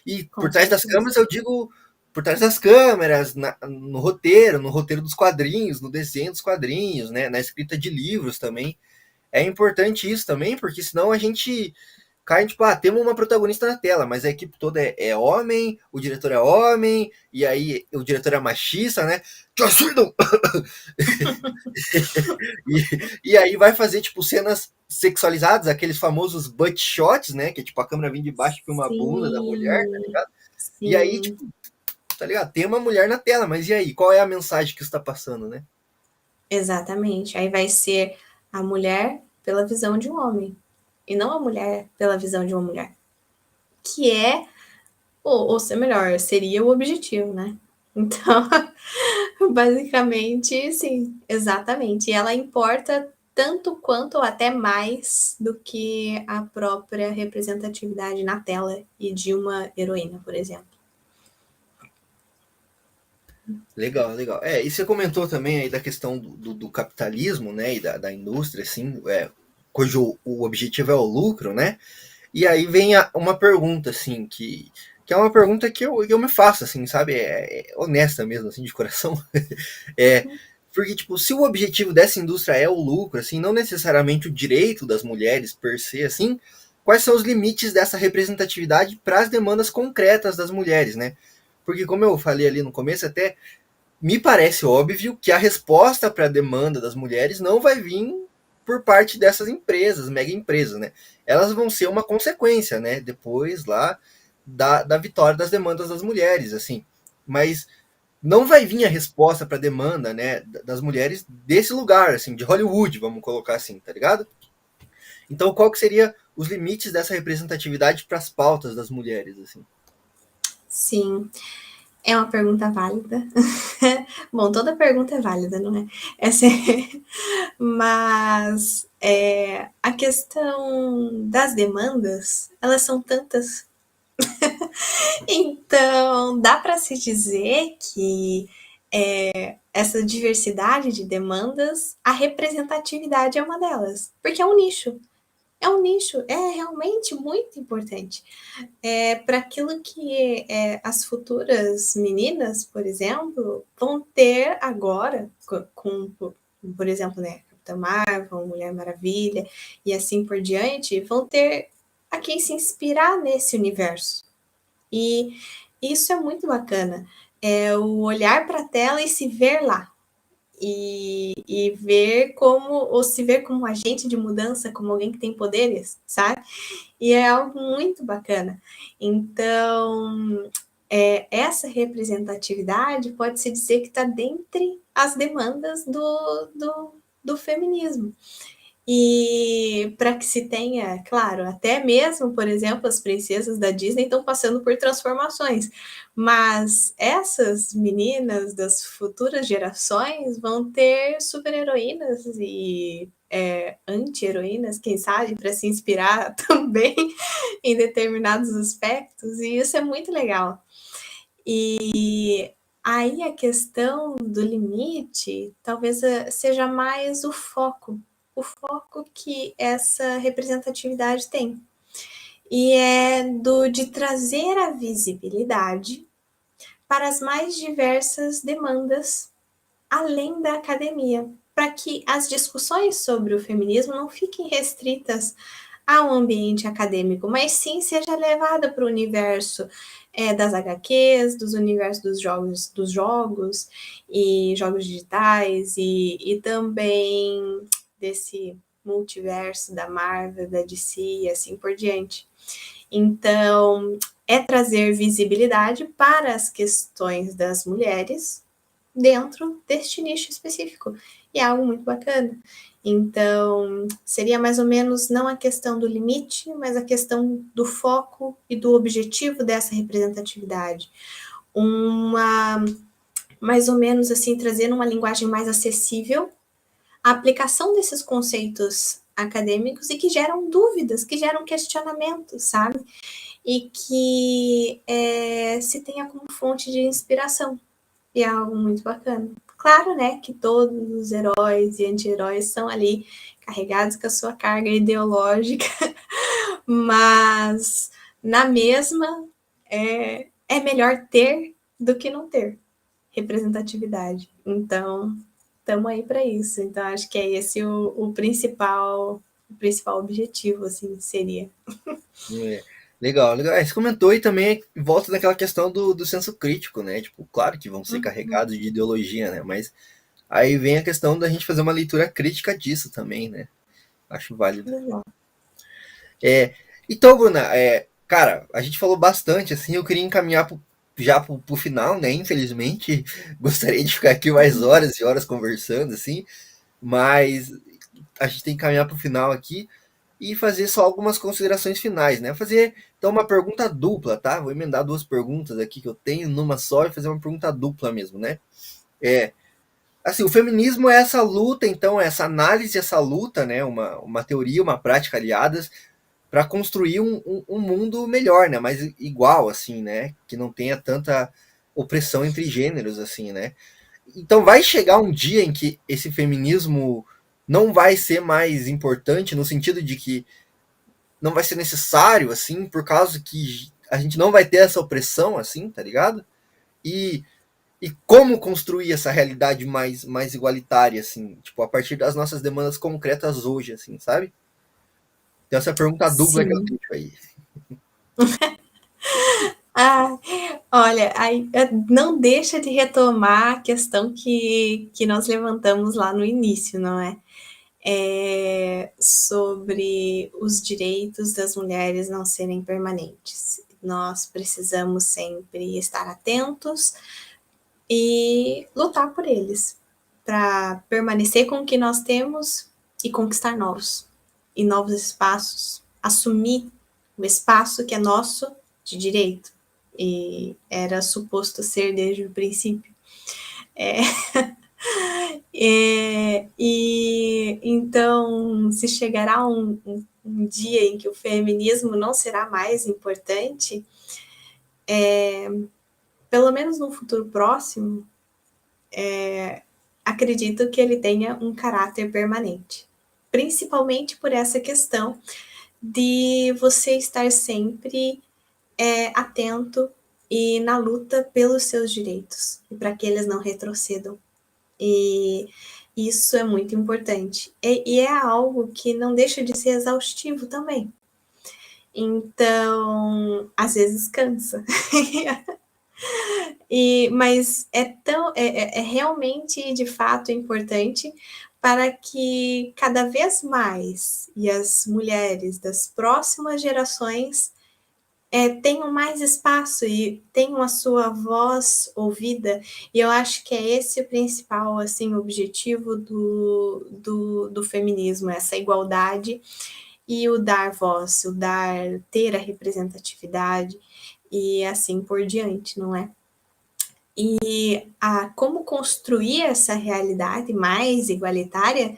E por Com trás das certeza. câmeras eu digo por trás das câmeras, no roteiro dos quadrinhos, no desenho dos quadrinhos, né? Na escrita de livros também. É importante isso também, porque senão a gente cai, tipo, temos uma protagonista na tela, mas a equipe toda é homem, o diretor é homem, e aí o diretor é machista, né? Joss Whedon! E aí vai fazer, tipo, cenas sexualizadas, aqueles famosos butt shots, né? Que é tipo a câmera vem de baixo e filma a bunda da mulher, tá Sim, ligado? E aí, sim, tipo, tá ligado? Tem uma mulher na tela, mas e aí? Qual é a mensagem que está passando, né? exatamente. Aí vai ser a mulher pela visão de um homem, e não a mulher pela visão de uma mulher, que é, ou ser melhor, seria o objetivo, né? Então, basicamente, sim, exatamente. E ela importa tanto quanto ou até mais do que a própria representatividade na tela e de uma heroína, por exemplo. Legal, legal. E você comentou também aí da questão do capitalismo, né? E da indústria, assim, cujo o objetivo é o lucro, né? E aí vem uma pergunta, assim, que é uma pergunta que eu me faço, assim, sabe? É honesta mesmo, assim, de coração. É, porque, tipo, se o objetivo dessa indústria é o lucro, assim, não necessariamente o direito das mulheres per se, assim, quais são os limites dessa representatividade para as demandas concretas das mulheres, né? Porque, como eu falei ali no começo, até me parece óbvio que a resposta para a demanda das mulheres não vai vir por parte dessas empresas, mega empresas, né? Elas vão ser uma consequência, né? Depois lá da vitória das demandas das mulheres, assim. Mas não vai vir a resposta para a demanda, né, das mulheres desse lugar, assim, de Hollywood, vamos colocar assim, tá ligado? Então, qual que seria os limites dessa representatividade para as pautas das mulheres, assim? Sim, é uma pergunta válida. Bom, toda pergunta é válida, não é? Essa é... Mas a questão das demandas, elas são tantas. Então, dá para se dizer que essa diversidade de demandas, a representatividade é uma delas, porque é um nicho. É um nicho, é realmente muito importante. Para aquilo que as futuras meninas, por exemplo, vão ter agora, por exemplo, né, Capitã Marvel, Mulher Maravilha e assim por diante, vão ter a quem se inspirar nesse universo. E isso é muito bacana. É o olhar para a tela e se ver lá. E ver como, ou se ver como um agente de mudança, como alguém que tem poderes, sabe? E é algo muito bacana. Então, essa representatividade pode-se dizer que está dentre as demandas do feminismo. E para que se tenha, claro, até mesmo, por exemplo, as princesas da Disney estão passando por transformações, mas essas meninas das futuras gerações vão ter super-heroínas e anti-heroínas, quem sabe, para se inspirar também em determinados aspectos, e isso é muito legal. E aí a questão do limite talvez seja mais o foco que essa representatividade tem. E é de trazer a visibilidade para as mais diversas demandas além da academia, para que as discussões sobre o feminismo não fiquem restritas ao ambiente acadêmico, mas sim seja levada para o universo das HQs, dos universos dos jogos e jogos digitais e também desse multiverso da Marvel, da DC e assim por diante. Então, é trazer visibilidade para as questões das mulheres dentro deste nicho específico. E é algo muito bacana. Então, seria mais ou menos não a questão do limite, mas a questão do foco e do objetivo dessa representatividade. Mais ou menos assim, trazendo uma linguagem mais acessível, a aplicação desses conceitos acadêmicos e que geram dúvidas, que geram questionamentos, sabe? E que se tenha como fonte de inspiração. E é algo muito bacana. Claro, né, que todos os heróis e anti-heróis são ali carregados com a sua carga ideológica, mas na mesma é melhor ter do que não ter representatividade. Então, estamos aí para isso. Então, acho que é esse o principal objetivo, assim, seria. É, legal, legal. Você comentou e também volta naquela questão do senso crítico, né? Tipo, claro que vão ser carregados de ideologia, né? Mas aí vem a questão da gente fazer uma leitura crítica disso também, né? Acho válido. Legal. Então, Bruna, cara, a gente falou bastante, assim, eu queria encaminhar já pro final, né? Infelizmente, gostaria de ficar aqui mais horas e horas conversando, assim, mas a gente tem que caminhar pro final aqui e fazer só algumas considerações finais, né? Fazer, então, uma pergunta dupla, tá? Vou emendar duas perguntas aqui que eu tenho numa só e fazer uma pergunta dupla mesmo, né? É, assim, o feminismo é essa luta, então, essa análise, essa luta, né? Uma teoria, uma prática aliadas para construir um mundo melhor, né? Mais igual, assim, né? Que não tenha tanta opressão entre gêneros, assim, né? Então vai chegar um dia em que esse feminismo não vai ser mais importante no sentido de que não vai ser necessário, assim, por causa que a gente não vai ter essa opressão, assim, tá ligado? E, e como construir essa realidade mais igualitária, assim, tipo, a partir das nossas demandas concretas hoje, assim, sabe? Então essa pergunta dupla que eu Sim. tenho aí. Ah, olha, aí, não deixa de retomar a questão que nós levantamos lá no início, não é? Sobre os direitos das mulheres não serem permanentes. Nós precisamos sempre estar atentos e lutar por eles, para permanecer com o que nós temos e conquistar novos, e novos espaços, assumir o espaço que é nosso de direito, e era suposto ser desde o princípio. E então, se chegará um dia em que o feminismo não será mais importante, pelo menos no futuro próximo, acredito que ele tenha um caráter permanente, principalmente por essa questão de você estar sempre atento e na luta pelos seus direitos, e para que eles não retrocedam. E isso é muito importante. E é algo que não deixa de ser exaustivo também. Então, às vezes cansa. Mas é realmente, de fato, importante para que cada vez mais e as mulheres das próximas gerações tenham mais espaço e tenham a sua voz ouvida. E eu acho que é esse o principal assim, objetivo do feminismo, essa igualdade e o dar voz, ter a representatividade e assim por diante, não é? E como construir essa realidade mais igualitária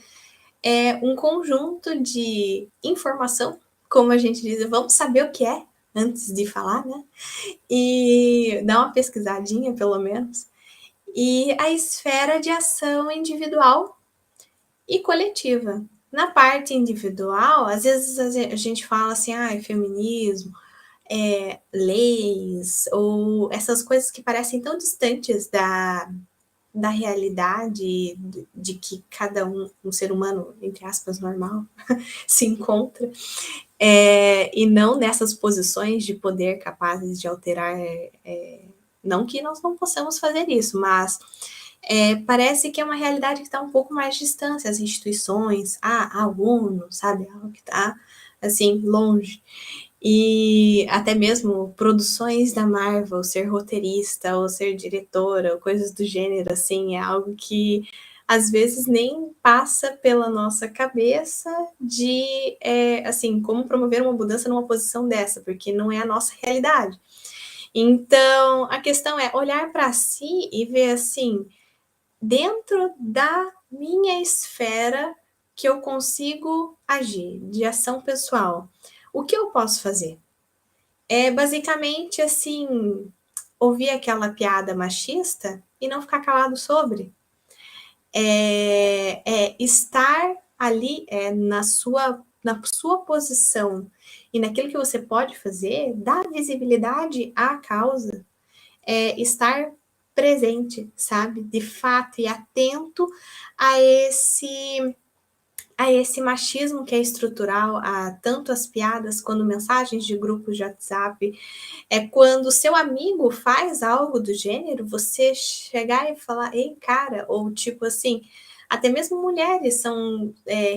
é um conjunto de informação, como a gente diz, vamos saber o que é antes de falar, né? E dar uma pesquisadinha, pelo menos. E a esfera de ação individual e coletiva. Na parte individual, às vezes a gente fala assim, feminismo, leis, ou essas coisas que parecem tão distantes da realidade de que cada um ser humano, entre aspas, normal, se encontra, e não nessas posições de poder capazes de alterar, não que nós não possamos fazer isso, mas parece que é uma realidade que está um pouco mais distante, as instituições, a ONU, sabe, algo que está, assim, longe. E até mesmo produções da Marvel, ser roteirista ou ser diretora, ou coisas do gênero, assim, é algo que às vezes nem passa pela nossa cabeça de, assim, como promover uma mudança numa posição dessa, porque não é a nossa realidade. Então, a questão é olhar para si e ver, assim, dentro da minha esfera que eu consigo agir, de ação pessoal, o que eu posso fazer? É basicamente, assim, ouvir aquela piada machista e não ficar calado sobre. Estar ali na sua posição e naquilo que você pode fazer, dar visibilidade à causa, estar presente, sabe? De fato, e atento a esse machismo que é estrutural, a tanto as piadas quanto mensagens de grupos de WhatsApp. Quando seu amigo faz algo do gênero, você chegar e falar, ei, cara, ou tipo assim, até mesmo mulheres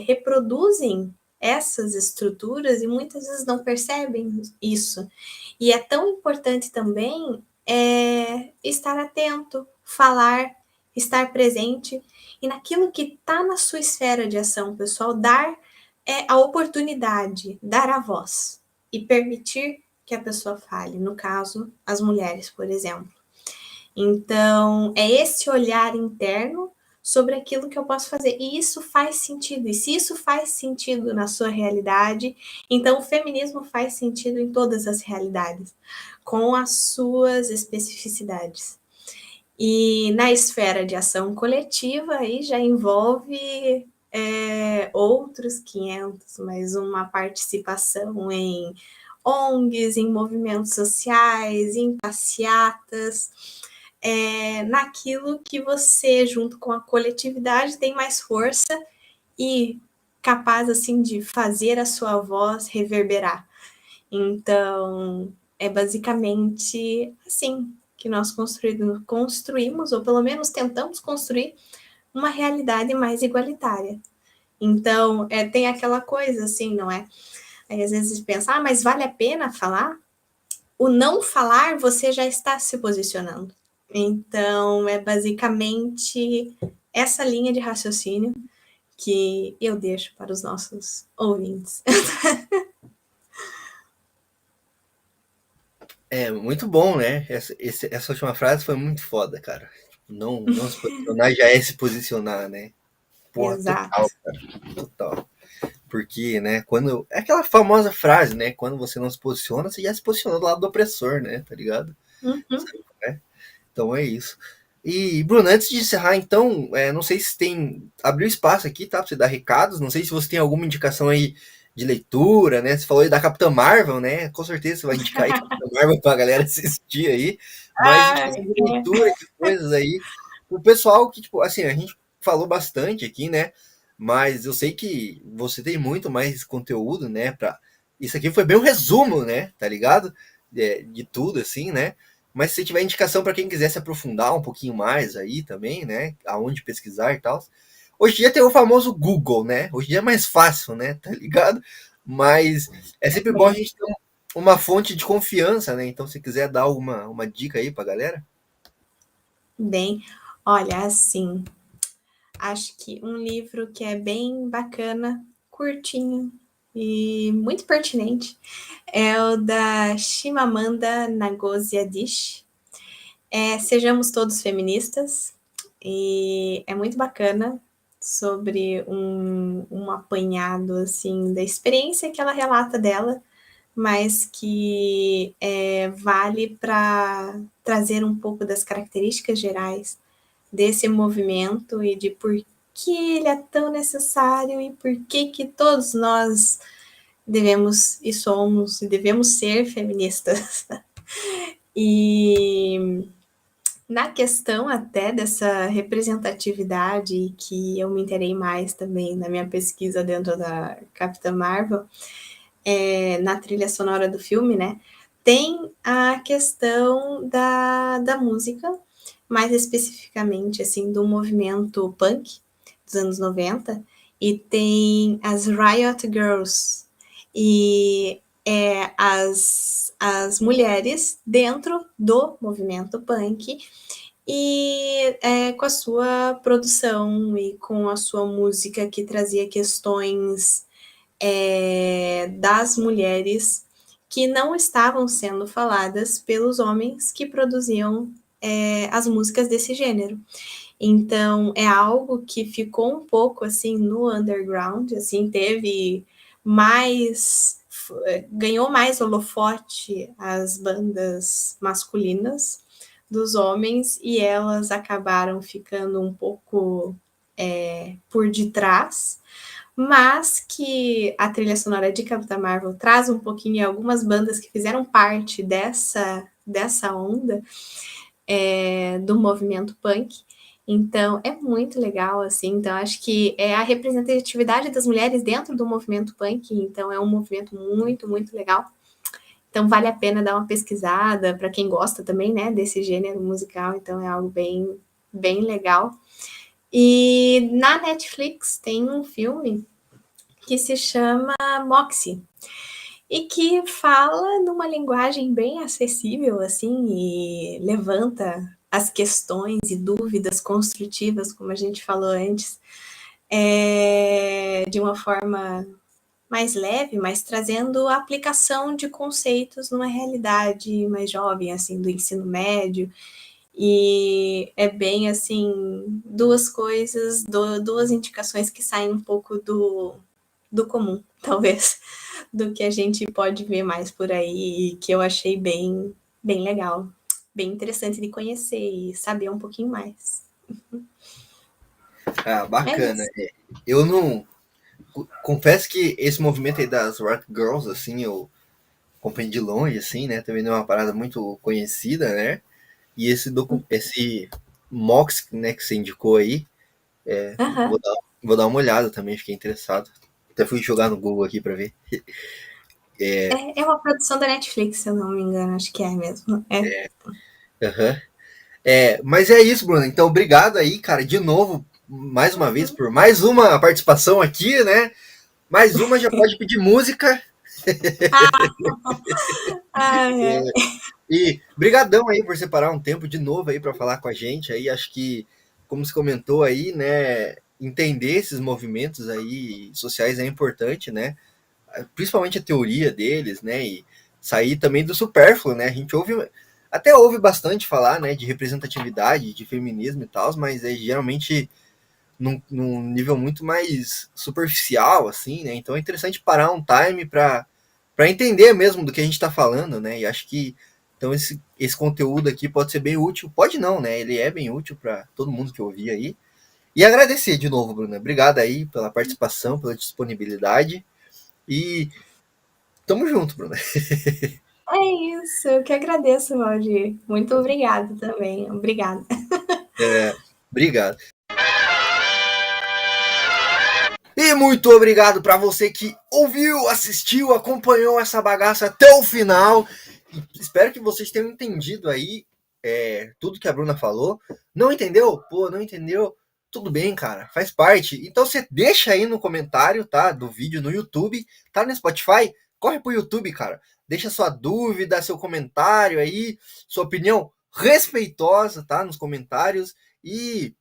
reproduzem essas estruturas e muitas vezes não percebem isso. E é tão importante também estar atento, falar, estar presente, e naquilo que está na sua esfera de ação, pessoal, dar a oportunidade, dar a voz e permitir que a pessoa fale, no caso, as mulheres, por exemplo. Então, é esse olhar interno sobre aquilo que eu posso fazer, e isso faz sentido, e se isso faz sentido na sua realidade, então o feminismo faz sentido em todas as realidades, com as suas especificidades. E na esfera de ação coletiva, aí já envolve outros 500, mas uma participação em ONGs, em movimentos sociais, em passeatas, naquilo que você, junto com a coletividade, tem mais força e capaz, assim, de fazer a sua voz reverberar. Então, é basicamente assim que nós construímos, ou pelo menos tentamos construir, uma realidade mais igualitária. Então, tem aquela coisa assim, não é? Aí, às vezes pensa, mas vale a pena falar? O não falar, você já está se posicionando. Então, é basicamente essa linha de raciocínio que eu deixo para os nossos ouvintes. É muito bom, né? Essa última frase foi muito foda, cara. Não se posicionar já é se posicionar, né? Porra, total, Exato. cara, total. Porque, né, quando. É aquela famosa frase, né? Quando você não se posiciona, você já se posicionou do lado do opressor, né? Tá ligado? Uhum. Sabe, né? Então é isso. E, Bruno, antes de encerrar, então, não sei se tem. Abriu espaço aqui, tá? Pra você dar recados. Não sei se você tem alguma indicação aí de leitura, né? Você falou aí da Capitã Marvel, né? Com certeza você vai indicar aí Capitã Marvel pra galera assistir aí. Mas Ah, indicação de leitura, de coisas aí. O pessoal que, tipo, assim, a gente falou bastante aqui, né? Mas eu sei que você tem muito mais conteúdo, né? Isso aqui foi bem um resumo, né? Tá ligado? De tudo, assim, né? Mas se tiver indicação para quem quiser se aprofundar um pouquinho mais aí também, né? Aonde pesquisar e tal. Hoje em dia tem o famoso Google, né? Hoje em dia é mais fácil, né? Tá ligado? Mas é sempre bom a bem, gente ter uma fonte de confiança, né? Então, se quiser dar uma dica aí pra galera. bem. Olha, assim, acho que um livro que é bem bacana, curtinho e muito pertinente é o da Chimamanda Ngozi Adichie. Sejamos Todos Feministas. E é muito bacana sobre um apanhado assim da experiência que ela relata dela, mas que vale para trazer um pouco das características gerais desse movimento e de por que ele é tão necessário e por que todos nós devemos e somos e devemos ser feministas. E na questão até dessa representatividade que eu me interei mais também na minha pesquisa dentro da Capitã Marvel, na trilha sonora do filme, né? Tem a questão da música, mais especificamente assim do movimento punk dos anos 90, e tem as Riot Girls e as mulheres dentro do movimento punk e com a sua produção e com a sua música que trazia questões das mulheres que não estavam sendo faladas pelos homens que produziam as músicas desse gênero. Então é algo que ficou um pouco assim no underground, assim teve mais ganhou mais holofote as bandas masculinas dos homens e elas acabaram ficando um pouco por detrás, mas que a trilha sonora de Capitã Marvel traz um pouquinho algumas bandas que fizeram parte dessa onda do movimento punk. Então é muito legal, assim. Então acho que é a representatividade das mulheres dentro do movimento punk. Então é um movimento muito, muito legal. Então vale a pena dar uma pesquisada para quem gosta também, né, desse gênero musical. Então é algo bem, bem legal. E na Netflix tem um filme que se chama Moxie e que fala numa linguagem bem acessível, assim, e levanta as questões e dúvidas construtivas, como a gente falou antes, de uma forma mais leve, mas trazendo a aplicação de conceitos numa realidade mais jovem, assim, do ensino médio. E é bem assim, duas coisas, duas indicações que saem um pouco do comum, talvez, do que a gente pode ver mais por aí, e que eu achei bem, bem legal, bem interessante de conhecer e saber um pouquinho mais. Ah, É bacana. isso. Eu não. Confesso que esse movimento aí das Rock Girls, assim, eu acompanhei de longe, assim, né? Também não é uma parada muito conhecida, né? E esse Mox, né, que você indicou aí, Aham. vou dar uma olhada também, fiquei interessado. Até fui jogar no Google aqui pra ver. É uma produção da Netflix, se eu não me engano, acho que é mesmo. Uhum. Mas é isso, Bruno. Então, obrigado aí, cara, de novo, mais uma vez, por mais uma participação aqui, né? Mais uma, já pode pedir música. Ah, é. E brigadão aí por separar um tempo de novo aí para falar com a gente aí. Acho que, como você comentou aí, né, entender esses movimentos aí sociais é importante, né? Principalmente a teoria deles, né? E sair também do supérfluo, né? A gente até ouve bastante falar, né, de representatividade, de feminismo e tal, mas é geralmente num nível muito mais superficial, assim, né? Então é interessante parar um time para entender mesmo do que a gente está falando, né? E acho que então esse conteúdo aqui pode ser bem útil. Pode não, né? Ele é bem útil para todo mundo que ouvir aí. E agradecer de novo, Bruna. Obrigado aí pela participação, pela disponibilidade. E tamo junto, Bruna. É isso, eu que agradeço, Valdir. Muito obrigada também. Obrigada. Obrigado. E muito obrigado para você que ouviu, assistiu, acompanhou essa bagaça até o final. E espero que vocês tenham entendido aí tudo que a Bruna falou. Não entendeu? Pô, não entendeu? Tudo bem, cara, faz parte. Então você deixa aí no comentário, tá? Do vídeo no YouTube, tá no Spotify? Corre pro YouTube, cara. Deixa sua dúvida, seu comentário aí, sua opinião respeitosa, tá? Nos comentários. E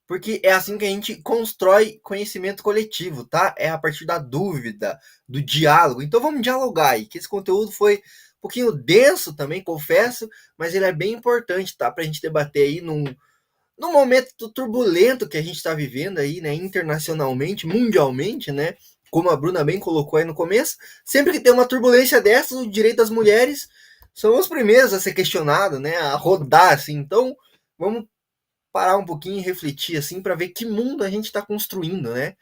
porque é assim que a gente constrói conhecimento coletivo, tá? É a partir da dúvida, do diálogo. Então vamos dialogar aí, que esse conteúdo foi um pouquinho denso também, confesso, mas ele é bem importante, tá? Pra gente debater aí num momento turbulento que a gente está vivendo aí, né? Internacionalmente, mundialmente, né? Como a Bruna bem colocou aí no começo, sempre que tem uma turbulência dessas, o direito das mulheres são os primeiros a ser questionados, né? A rodar, assim. Então, vamos parar um pouquinho e refletir assim para ver que mundo a gente está construindo, né?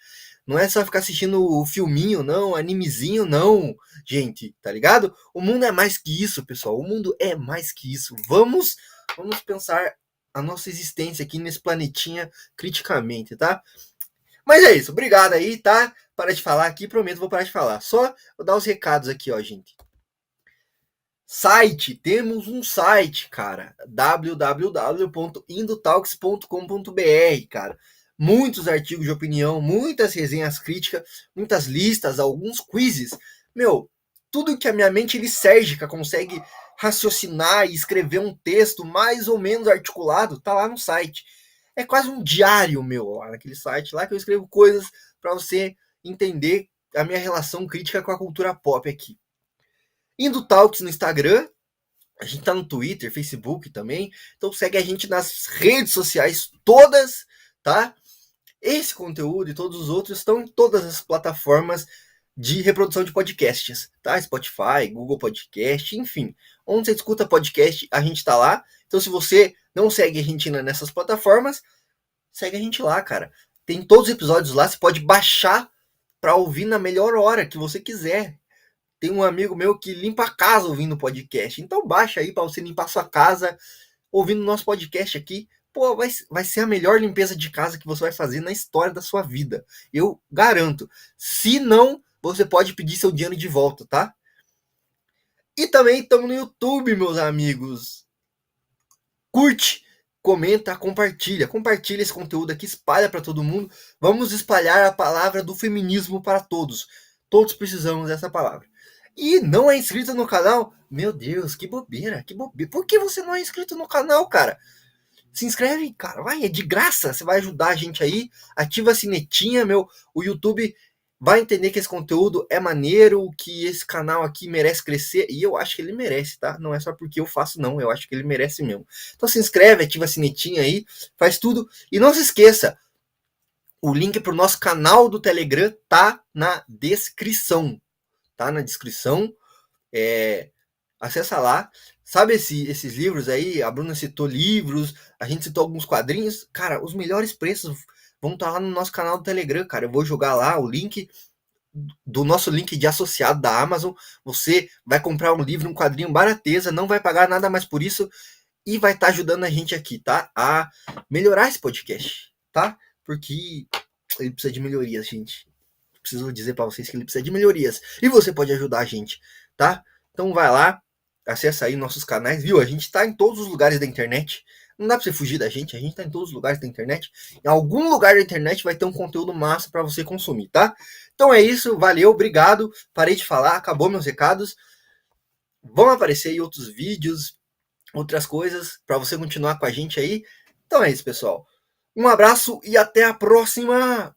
Não é só ficar assistindo o filminho, não, animezinho, não, gente, tá ligado? O mundo é mais que isso, pessoal. O mundo é mais que isso. Vamos pensar a nossa existência aqui nesse planetinha criticamente, tá? Mas é isso, obrigado aí, tá? Para de falar aqui, prometo, vou parar de falar. Só vou dar os recados aqui, ó, gente. Site, temos um site, cara, www.indotalks.com.br, cara. Muitos artigos de opinião, muitas resenhas críticas, muitas listas, alguns quizzes. Meu, tudo que a minha mente lisérgica consegue raciocinar e escrever um texto mais ou menos articulado, tá lá no site. É quase um diário meu lá naquele site lá que eu escrevo coisas para você entender a minha relação crítica com a cultura pop aqui. Indo Talks no Instagram, a gente tá no Twitter, Facebook também. Então segue a gente nas redes sociais todas, tá? Esse conteúdo e todos os outros estão em todas as plataformas de reprodução de podcasts, tá? Spotify, Google Podcast, enfim. Onde você escuta podcast, a gente tá lá. Então se você não segue a gente nessas plataformas, segue a gente lá, cara. Tem todos os episódios lá, você pode baixar para ouvir na melhor hora que você quiser. Tem um amigo meu que limpa a casa ouvindo podcast. Então baixa aí para você limpar a sua casa ouvindo nosso podcast aqui. Pô, vai ser a melhor limpeza de casa que você vai fazer na história da sua vida. Eu garanto. Se não, você pode pedir seu dinheiro de volta, tá? E também estamos no YouTube, meus amigos. Curte, comenta, compartilha. Compartilha esse conteúdo aqui, espalha para todo mundo. Vamos espalhar a palavra do feminismo para todos. Todos precisamos dessa palavra. E não é inscrito no canal? Meu Deus, que bobeira, que bobeira. Por que você não é inscrito no canal, cara? Se inscreve, cara, vai, é de graça. Você vai ajudar a gente aí. Ativa a sinetinha, meu. O YouTube vai entender que esse conteúdo é maneiro, que esse canal aqui merece crescer. E eu acho que ele merece, tá? Não é só porque eu faço, não. Eu acho que ele merece mesmo. Então se inscreve, ativa a sinetinha aí, faz tudo. E não se esqueça, o link pro nosso canal do Telegram tá na descrição. Tá na descrição. Acessa lá. Sabe esses livros aí? A Bruna citou livros, a gente citou alguns quadrinhos. Cara, os melhores preços vão estar lá no nosso canal do Telegram, cara. Eu vou jogar lá o link do nosso link de associado da Amazon. Você vai comprar um livro, um quadrinho barateza, não vai pagar nada mais por isso e vai estar ajudando a gente aqui, tá? A melhorar esse podcast, tá? Porque ele precisa de melhorias, gente. Preciso dizer para vocês que ele precisa de melhorias. E você pode ajudar a gente, tá? Então vai lá, acessa aí nossos canais, viu? A gente tá em todos os lugares da internet. Não dá pra você fugir da gente, a gente tá em todos os lugares da internet. Em algum lugar da internet vai ter um conteúdo massa para você consumir, tá? Então é isso, valeu, obrigado. Parei de falar, acabou meus recados. vão aparecer aí outros vídeos, outras coisas, para você continuar com a gente aí. Então é isso, pessoal. Um abraço e até a próxima!